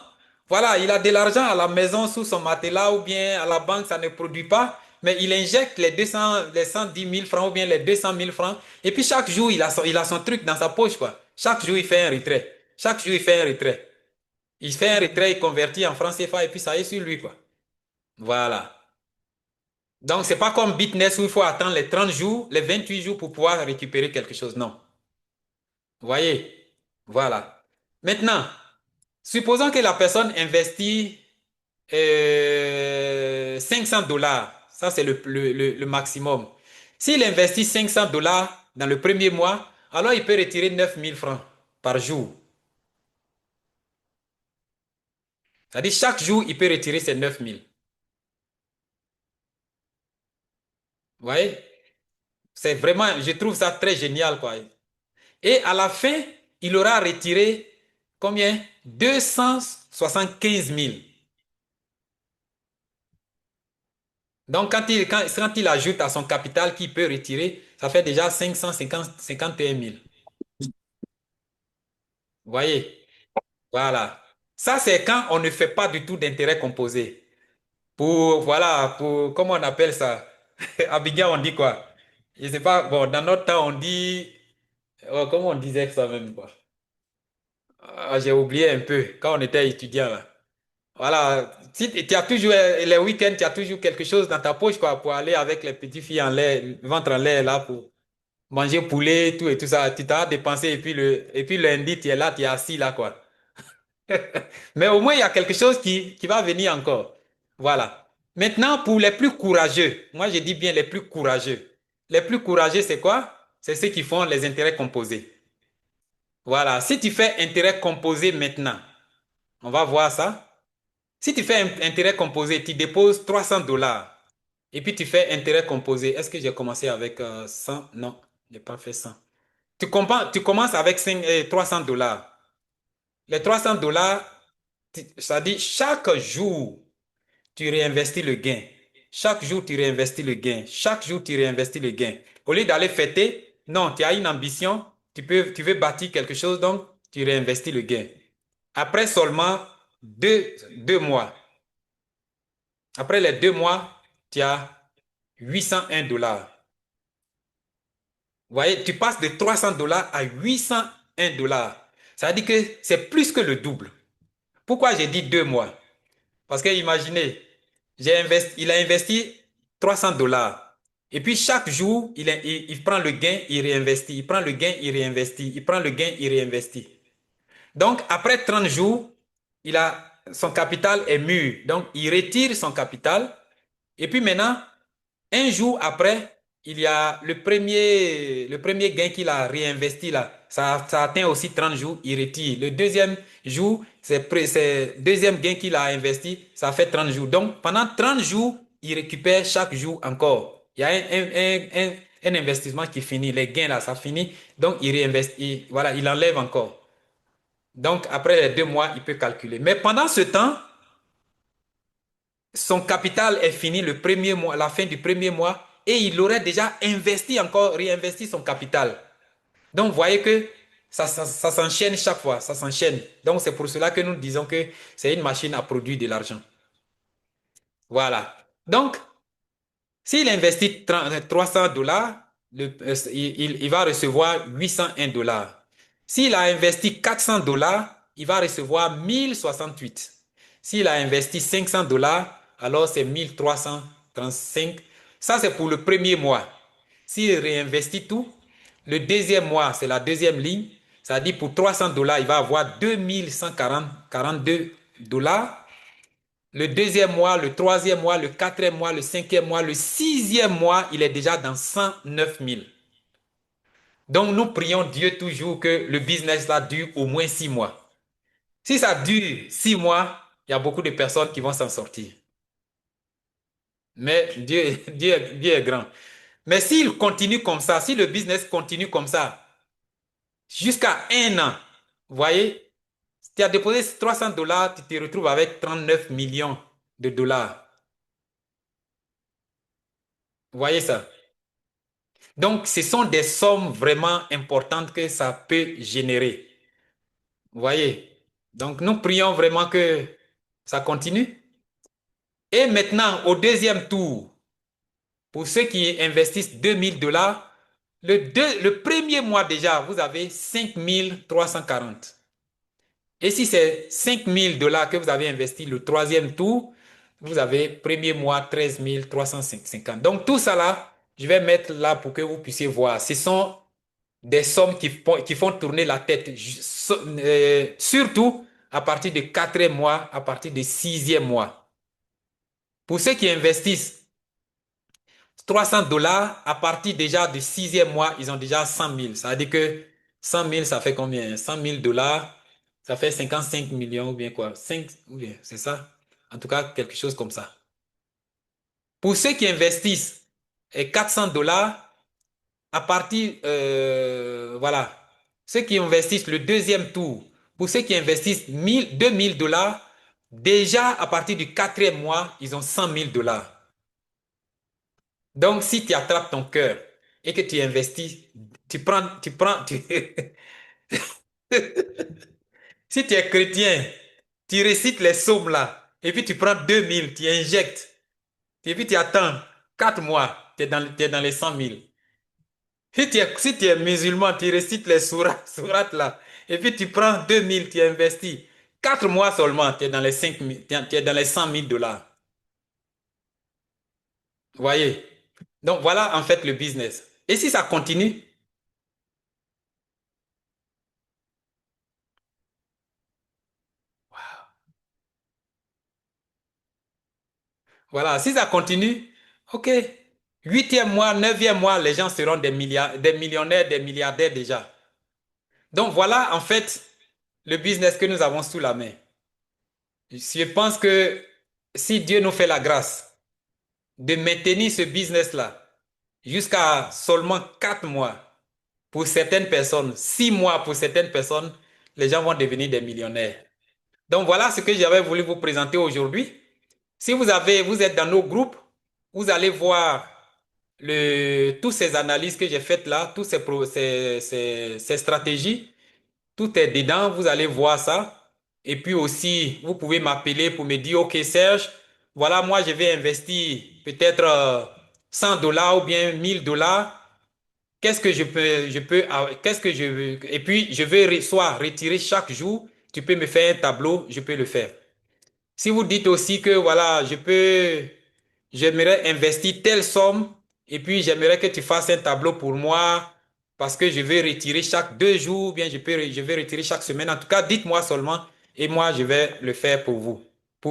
voilà, il a de l'argent à la maison sous son matelas ou bien à la banque, ça ne produit pas, mais il injecte les 110 000 francs ou bien les 200 000 francs, et puis chaque jour, il a son truc dans sa poche, quoi. Chaque jour, il fait un retrait. Chaque jour, il fait un retrait. Il fait un retrait, il convertit en francs CFA, et puis ça y est sur lui, quoi. Voilà. Donc, c'est pas comme Bitness où il faut attendre les 30 jours, les 28 jours pour pouvoir récupérer quelque chose. Non. Vous voyez? Voilà. Maintenant, supposons que la personne investit 500 dollars. Ça, c'est le maximum. S'il investit 500 dollars dans le premier mois, alors il peut retirer 9 000 francs par jour. C'est-à-dire, chaque jour, il peut retirer ses 9 000. Vous voyez? C'est vraiment, je trouve ça très génial, quoi. Et à la fin, il aura retiré combien? 275 000. Donc, quand il ajoute à son capital qu'il peut retirer, ça fait déjà 551 000. Vous voyez? Voilà. Ça, c'est quand on ne fait pas du tout d'intérêt composé. Voilà, comment on appelle ça? À Abidjan, on dit quoi? Je sais pas, bon, dans notre temps, on dit, oh, comment on disait ça même, quoi? Ah, j'ai oublié un peu, quand on était étudiant, là. Voilà, si tu as toujours, les week-ends, tu as toujours quelque chose dans ta poche, quoi, pour aller avec les petites filles en l'air, le ventre en l'air, là, pour manger poulet, tout et tout ça. Tu t'as dépensé, et puis lundi, tu es là, tu es assis, là, quoi. Mais au moins, il y a quelque chose qui va venir encore. Voilà. Maintenant, pour les plus courageux, moi, je dis bien les plus courageux. Les plus courageux, c'est quoi? C'est ceux qui font les intérêts composés. Voilà. Si tu fais intérêt composé maintenant, on va voir ça. Si tu fais un intérêt composé, tu déposes 300 dollars et puis tu fais intérêt composé. Est-ce que j'ai commencé avec 100? Non, je n'ai pas fait 100. Tu commences avec 300 dollars. Les 300 dollars, ça dit chaque jour, tu réinvestis le gain. Chaque jour, tu réinvestis le gain. Chaque jour, tu réinvestis le gain. Au lieu d'aller fêter, non, tu as une ambition, tu veux bâtir quelque chose, donc tu réinvestis le gain. Après seulement deux mois, après les 2 mois, tu as 801 dollars. Vous voyez, tu passes de 300 dollars à 801 dollars. Ça veut dire que c'est plus que le double. Pourquoi j'ai dit 2 mois? Parce que imaginez, il a investi 300 dollars. Et puis chaque jour, il prend le gain, il réinvestit. Il prend le gain, il réinvestit. Il prend le gain, il réinvestit. Donc, après 30 jours, son capital est mûr. Donc, il retire son capital. Et puis maintenant, un jour après, il y a le premier gain qu'il a réinvesti là. Ça atteint aussi 30 jours, il retire. Le deuxième jour, c'est le deuxième gain qu'il a investi, ça fait 30 jours. Donc, pendant 30 jours, il récupère chaque jour encore. Il y a un investissement qui finit. Les gains là, ça finit. Donc, il réinvestit. Voilà, il enlève encore. Donc, après les 2 mois, il peut calculer. Mais pendant ce temps, son capital est fini le premier mois, à la fin du premier mois, et il aurait déjà investi encore, réinvesti son capital. Donc, vous voyez que ça s'enchaîne chaque fois, ça s'enchaîne. Donc, c'est pour cela que nous disons que c'est une machine à produire de l'argent. Voilà. Donc, s'il investit 300 dollars, il va recevoir 801 dollars. S'il a investi 400 dollars, il va recevoir 1068. S'il a investi 500 dollars, alors c'est 1335. Ça, c'est pour le premier mois. S'il réinvestit tout, le deuxième mois, c'est la deuxième ligne. Ça dit pour 300 dollars, il va avoir 2142 dollars. Le deuxième mois, le troisième mois, le quatrième mois, le cinquième mois, le sixième mois, il est déjà dans 109 000. Donc, nous prions Dieu toujours que le business là dure au moins 6 mois. Si ça dure 6 mois, il y a beaucoup de personnes qui vont s'en sortir. Mais Dieu est grand. Mais s'il continue comme ça, si le business continue comme ça, jusqu'à 1 an, vous voyez, si tu as déposé 300 dollars, tu te retrouves avec 39 millions de dollars. Vous voyez ça? Donc, ce sont des sommes vraiment importantes que ça peut générer. Vous voyez? Donc, nous prions vraiment que ça continue. Et maintenant, au deuxième tour, pour ceux qui investissent 2000 dollars, le premier mois déjà, vous avez 5340. Et si c'est 5000 dollars que vous avez investi le troisième tour, vous avez premier mois 13 350. Donc, tout ça là, je vais mettre là pour que vous puissiez voir. Ce sont des sommes qui font tourner la tête, surtout à partir du quatrième mois, à partir du sixième mois. Pour ceux qui investissent 300 dollars, à partir déjà du sixième mois, ils ont déjà 100 000. Ça veut dire que 100 000, ça fait combien? 100 000 dollars, ça fait 55 millions ou bien quoi? 5, ou bien, c'est ça? En tout cas, quelque chose comme ça. Pour ceux qui investissent 400 dollars, à partir, voilà, ceux qui investissent le deuxième tour, pour ceux qui investissent 2000 dollars, déjà à partir du quatrième mois, ils ont 100 000 dollars. Donc, si tu attrapes ton cœur et que tu investis, si tu es chrétien, tu récites les psaumes là, et puis tu prends 2000, tu injectes, et puis tu attends 4 mois, tu es dans les 100 000. Si tu es musulman, tu récites les sourates là, et puis tu prends 2000, tu investis. 4 mois seulement, tu es dans les 5000, tu es dans les 100 000 dollars. Vous voyez? Donc voilà en fait le business. Et si ça continue, voilà, si ça continue, ok. Huitième mois, neuvième mois, les gens seront des millionnaires, des milliardaires déjà. Donc voilà en fait le business que nous avons sous la main. Je pense que si Dieu nous fait la grâce de maintenir ce business-là jusqu'à seulement 4 mois pour certaines personnes, 6 mois pour certaines personnes, les gens vont devenir des millionnaires. Donc voilà ce que j'avais voulu vous présenter aujourd'hui. Si vous êtes dans nos groupes, vous allez voir toutes ces analyses que j'ai faites là, toutes ces stratégies, tout est dedans, vous allez voir ça. Et puis aussi, vous pouvez m'appeler pour me dire, OK Serge, voilà, moi je vais investir peut-être 100 dollars ou bien 1000 dollars. Qu'est-ce que je veux, et puis je vais soit retirer chaque jour, tu peux me faire un tableau, je peux le faire. Si vous dites aussi que voilà, j'aimerais investir telle somme et puis j'aimerais que tu fasses un tableau pour moi parce que je vais retirer chaque 2 jours, ou bien je vais retirer chaque semaine. En tout cas, dites-moi seulement et moi je vais le faire pour vous,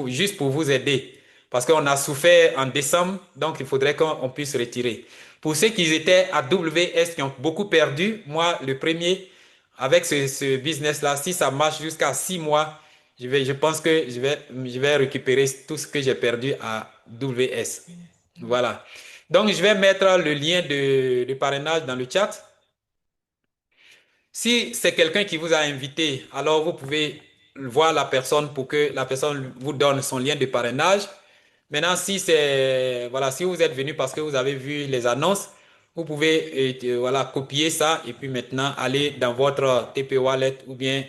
juste pour vous aider. Parce qu'on a souffert en décembre, donc il faudrait qu'on puisse retirer. Pour ceux qui étaient à WS qui ont beaucoup perdu, moi le premier, avec ce business-là, si ça marche jusqu'à 6 mois, je pense que je vais récupérer tout ce que j'ai perdu à WS. Voilà. Donc, je vais mettre le lien de parrainage dans le chat. Si c'est quelqu'un qui vous a invité, alors vous pouvez voir la personne pour que la personne vous donne son lien de parrainage. Maintenant, voilà, si vous êtes venu parce que vous avez vu les annonces, vous pouvez, voilà, copier ça et puis maintenant aller dans votre TP Wallet ou bien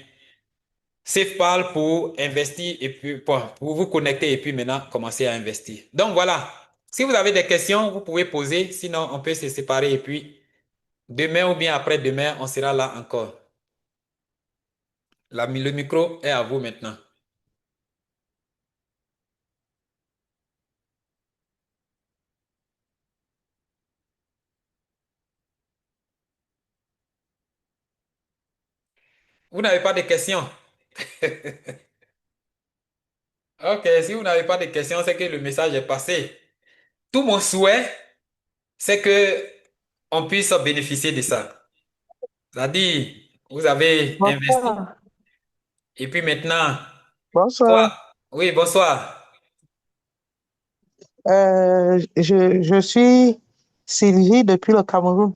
SafePal pour investir et puis pour vous connecter et puis maintenant commencer à investir. Donc voilà, si vous avez des questions, vous pouvez poser, sinon on peut se séparer et puis demain ou bien après-demain, on sera là encore. Le micro est à vous maintenant. Vous n'avez pas de questions? Ok, si vous n'avez pas de questions, c'est que le message est passé. Tout mon souhait, c'est que on puisse bénéficier de ça. C'est-à-dire, vous avez investi Bonsoir. et puis maintenant, Bonsoir. bonsoir. Oui, bonsoir. Je suis Sylvie depuis le Cameroun.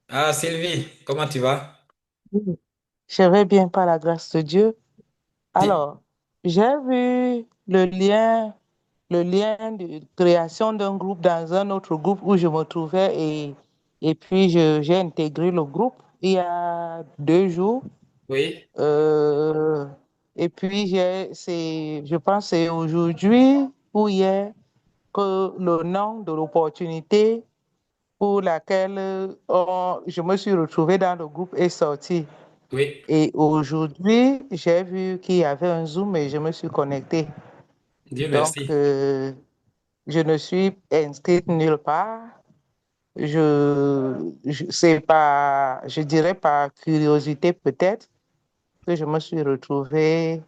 Ah, Sylvie, comment tu vas? Mhm. Je vais bien par la grâce de Dieu. Di- Alors, j'ai vu le lien de création d'un groupe dans un autre groupe où je me trouvais et puis j'ai intégré le groupe il y a 2 jours. Oui, Euh, et puis je pense que c'est aujourd'hui ou hier que le nom de l'opportunité pour laquelle je me suis retrouvée dans le groupe est sorti. oui, Et aujourd'hui, j'ai vu qu'il y avait un Zoom et je me suis connectée. Dieu Donc, merci. je ne suis inscrite nulle part. C'est pas, je dirais par curiosité peut-être que je me suis retrouvée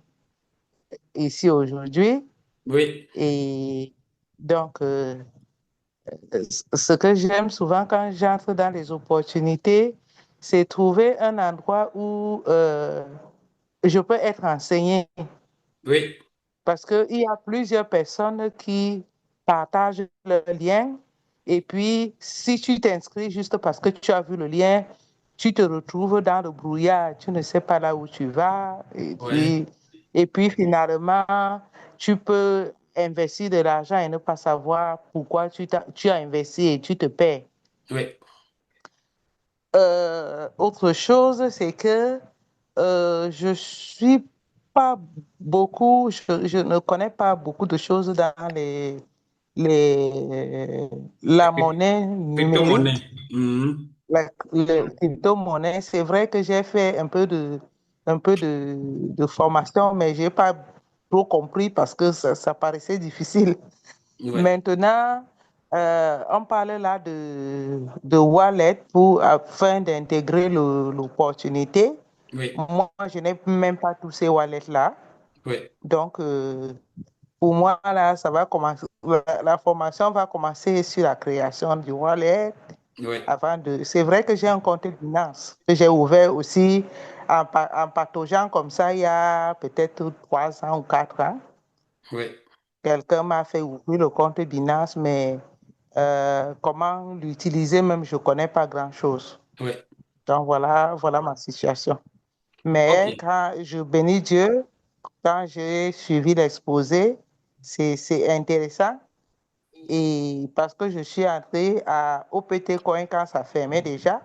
ici aujourd'hui. Oui, Et donc, ce que j'aime souvent quand j'entre dans les opportunités, c'est trouver un endroit où je peux être enseignée oui, parce qu'il y a plusieurs personnes qui partagent le lien et puis si tu t'inscris juste parce que tu as vu le lien, tu te retrouves dans le brouillard, tu ne sais pas là où tu vas oui, et puis finalement, tu peux investir de l'argent et ne pas savoir pourquoi tu as investi et tu te perds. oui, Autre chose, c'est que je suis pas beaucoup, je ne connais pas beaucoup de choses dans les la monnaie numérique, crypto-monnaies. Mhm. les crypto-monnaies. C'est vrai que j'ai fait un peu de formation, mais j'ai pas trop compris parce que ça paraissait difficile. Oui, Maintenant, on parle là de wallet pour, afin d'intégrer l'opportunité. oui, Moi, je n'ai même pas tous ces wallets-là. oui, Donc, pour moi, là, ça va commencer, la formation va commencer sur la création du wallet. oui, C'est vrai que j'ai un compte Binance que j'ai ouvert aussi en pataugeant comme ça il y a peut-être 3 ans ou 4 ans. oui, Quelqu'un m'a fait ouvrir le compte Binance, mais comment l'utiliser même, je ne connais pas grand-chose. oui. Donc voilà ma situation. Mais OK. quand je bénis Dieu, quand j'ai suivi l'exposé, c'est intéressant. Et parce que je suis entrée au PT Coin quand ça fermait déjà,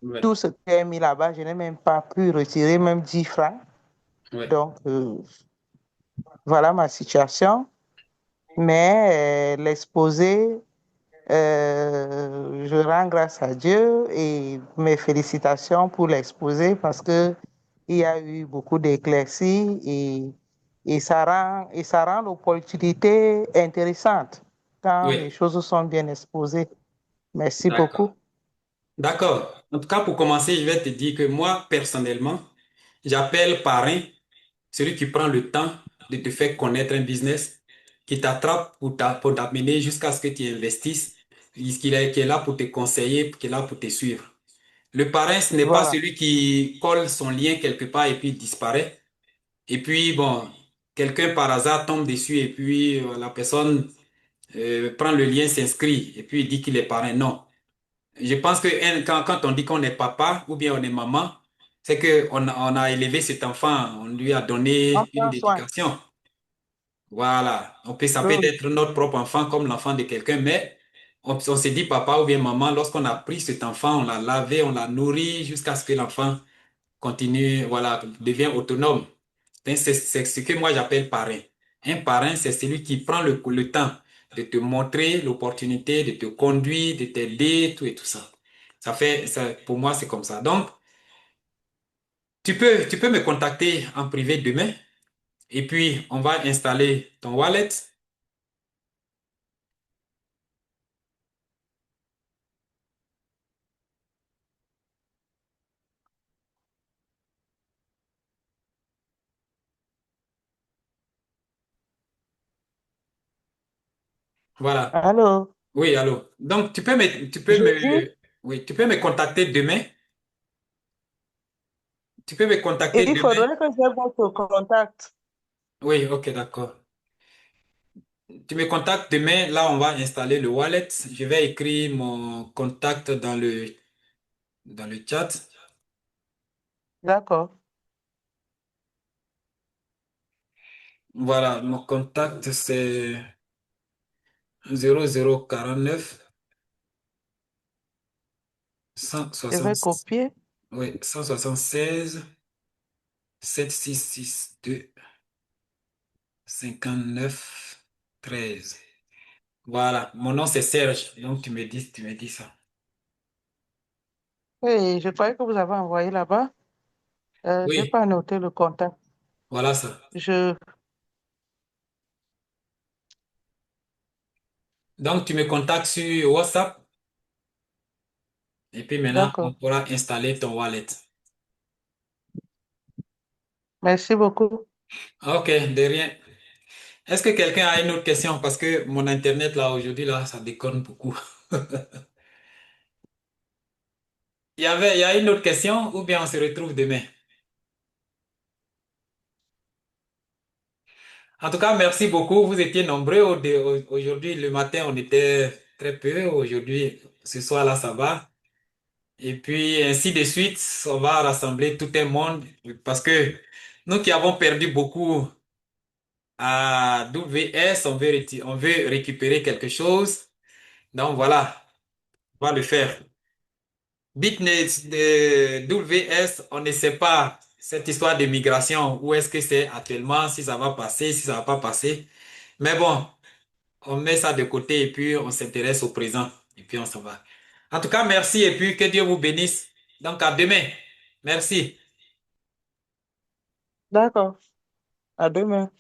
Ouais. tout ce qui est mis là-bas, je n'ai même pas pu retirer même 10 francs. Ouais. Donc, voilà ma situation. Mais l'exposé, je rends grâce à Dieu et mes félicitations pour l'exposé parce que il y a eu beaucoup d'éclaircies et ça rend l'opportunité intéressante quand les Oui. choses sont bien exposées. Merci D'accord. beaucoup. D'accord. En tout cas, pour commencer, je vais te dire que moi, personnellement, j'appelle parrain celui qui prend le temps de te faire connaître un business, qui t'attrape pour t'amener jusqu'à ce que tu investisses, qui est là pour te conseiller, qui est là pour te suivre. Le parrain, ce n'est pas Voilà. celui qui colle son lien quelque part et puis disparaît. Et puis, bon, quelqu'un par hasard tombe dessus et puis la personne prend le lien, s'inscrit et puis il dit qu'il est parrain. Non. Je pense que quand on dit qu'on est papa ou bien on est maman, c'est que on a élevé cet enfant, on lui a On donné une prend soin. éducation. Voilà. Ça Oui, peut oui. être notre propre enfant comme l'enfant de quelqu'un, mais on se dit papa ou bien maman lorsqu'on a pris cet enfant, on l'a lavé, on l'a nourri jusqu'à ce que l'enfant continue, voilà, devient autonome. Donc, c'est ce que moi j'appelle parrain. Un parrain, c'est celui qui prend le temps de te montrer l'opportunité, de te conduire, de t'aider, tout et tout ça. Pour moi, c'est comme ça. Donc, tu peux me contacter en privé demain et puis on va installer ton wallet. Voilà. Alors, Oui, allô. Donc, je dis, oui, tu peux me contacter demain. Tu peux me contacter il demain. faudrait que j'ai votre contact. Oui, ok, d'accord. Tu me contactes demain, là on va installer le wallet. Je vais écrire mon contact dans le chat. D'accord. Voilà, mon contact c'est 0049 Je vais 160, copier. oui, 176 7662 59 13. Voilà, mon nom c'est Serge, donc tu me dis ça. Et je croyais que vous avez envoyé là-bas. Je n'ai Oui, pas noté le contact. voilà ça. Je, Donc tu me contactes sur WhatsApp et puis maintenant on d'accord. pourra installer ton wallet. Merci beaucoup. Ok, de rien. Est-ce que quelqu'un a une autre question? Parce que mon internet là aujourd'hui là, ça déconne beaucoup. Il y a une autre question ou bien on se retrouve demain? En tout cas, merci beaucoup. Vous étiez nombreux aujourd'hui. Le matin, on était très peu. Aujourd'hui, ce soir là, ça va. Et puis ainsi de suite, on va rassembler tout un monde parce que nous qui avons perdu beaucoup à WS, on veut récupérer quelque chose. Donc voilà, on va le faire. Bitnet de WS, on ne sait pas cette histoire de migration, où est-ce que c'est actuellement, si ça va passer, si ça va pas passer. Mais bon, on met ça de côté et puis on s'intéresse au présent et puis on s'en va. En tout cas, merci et puis que Dieu vous bénisse. Donc à demain. Merci. D'accord. À demain.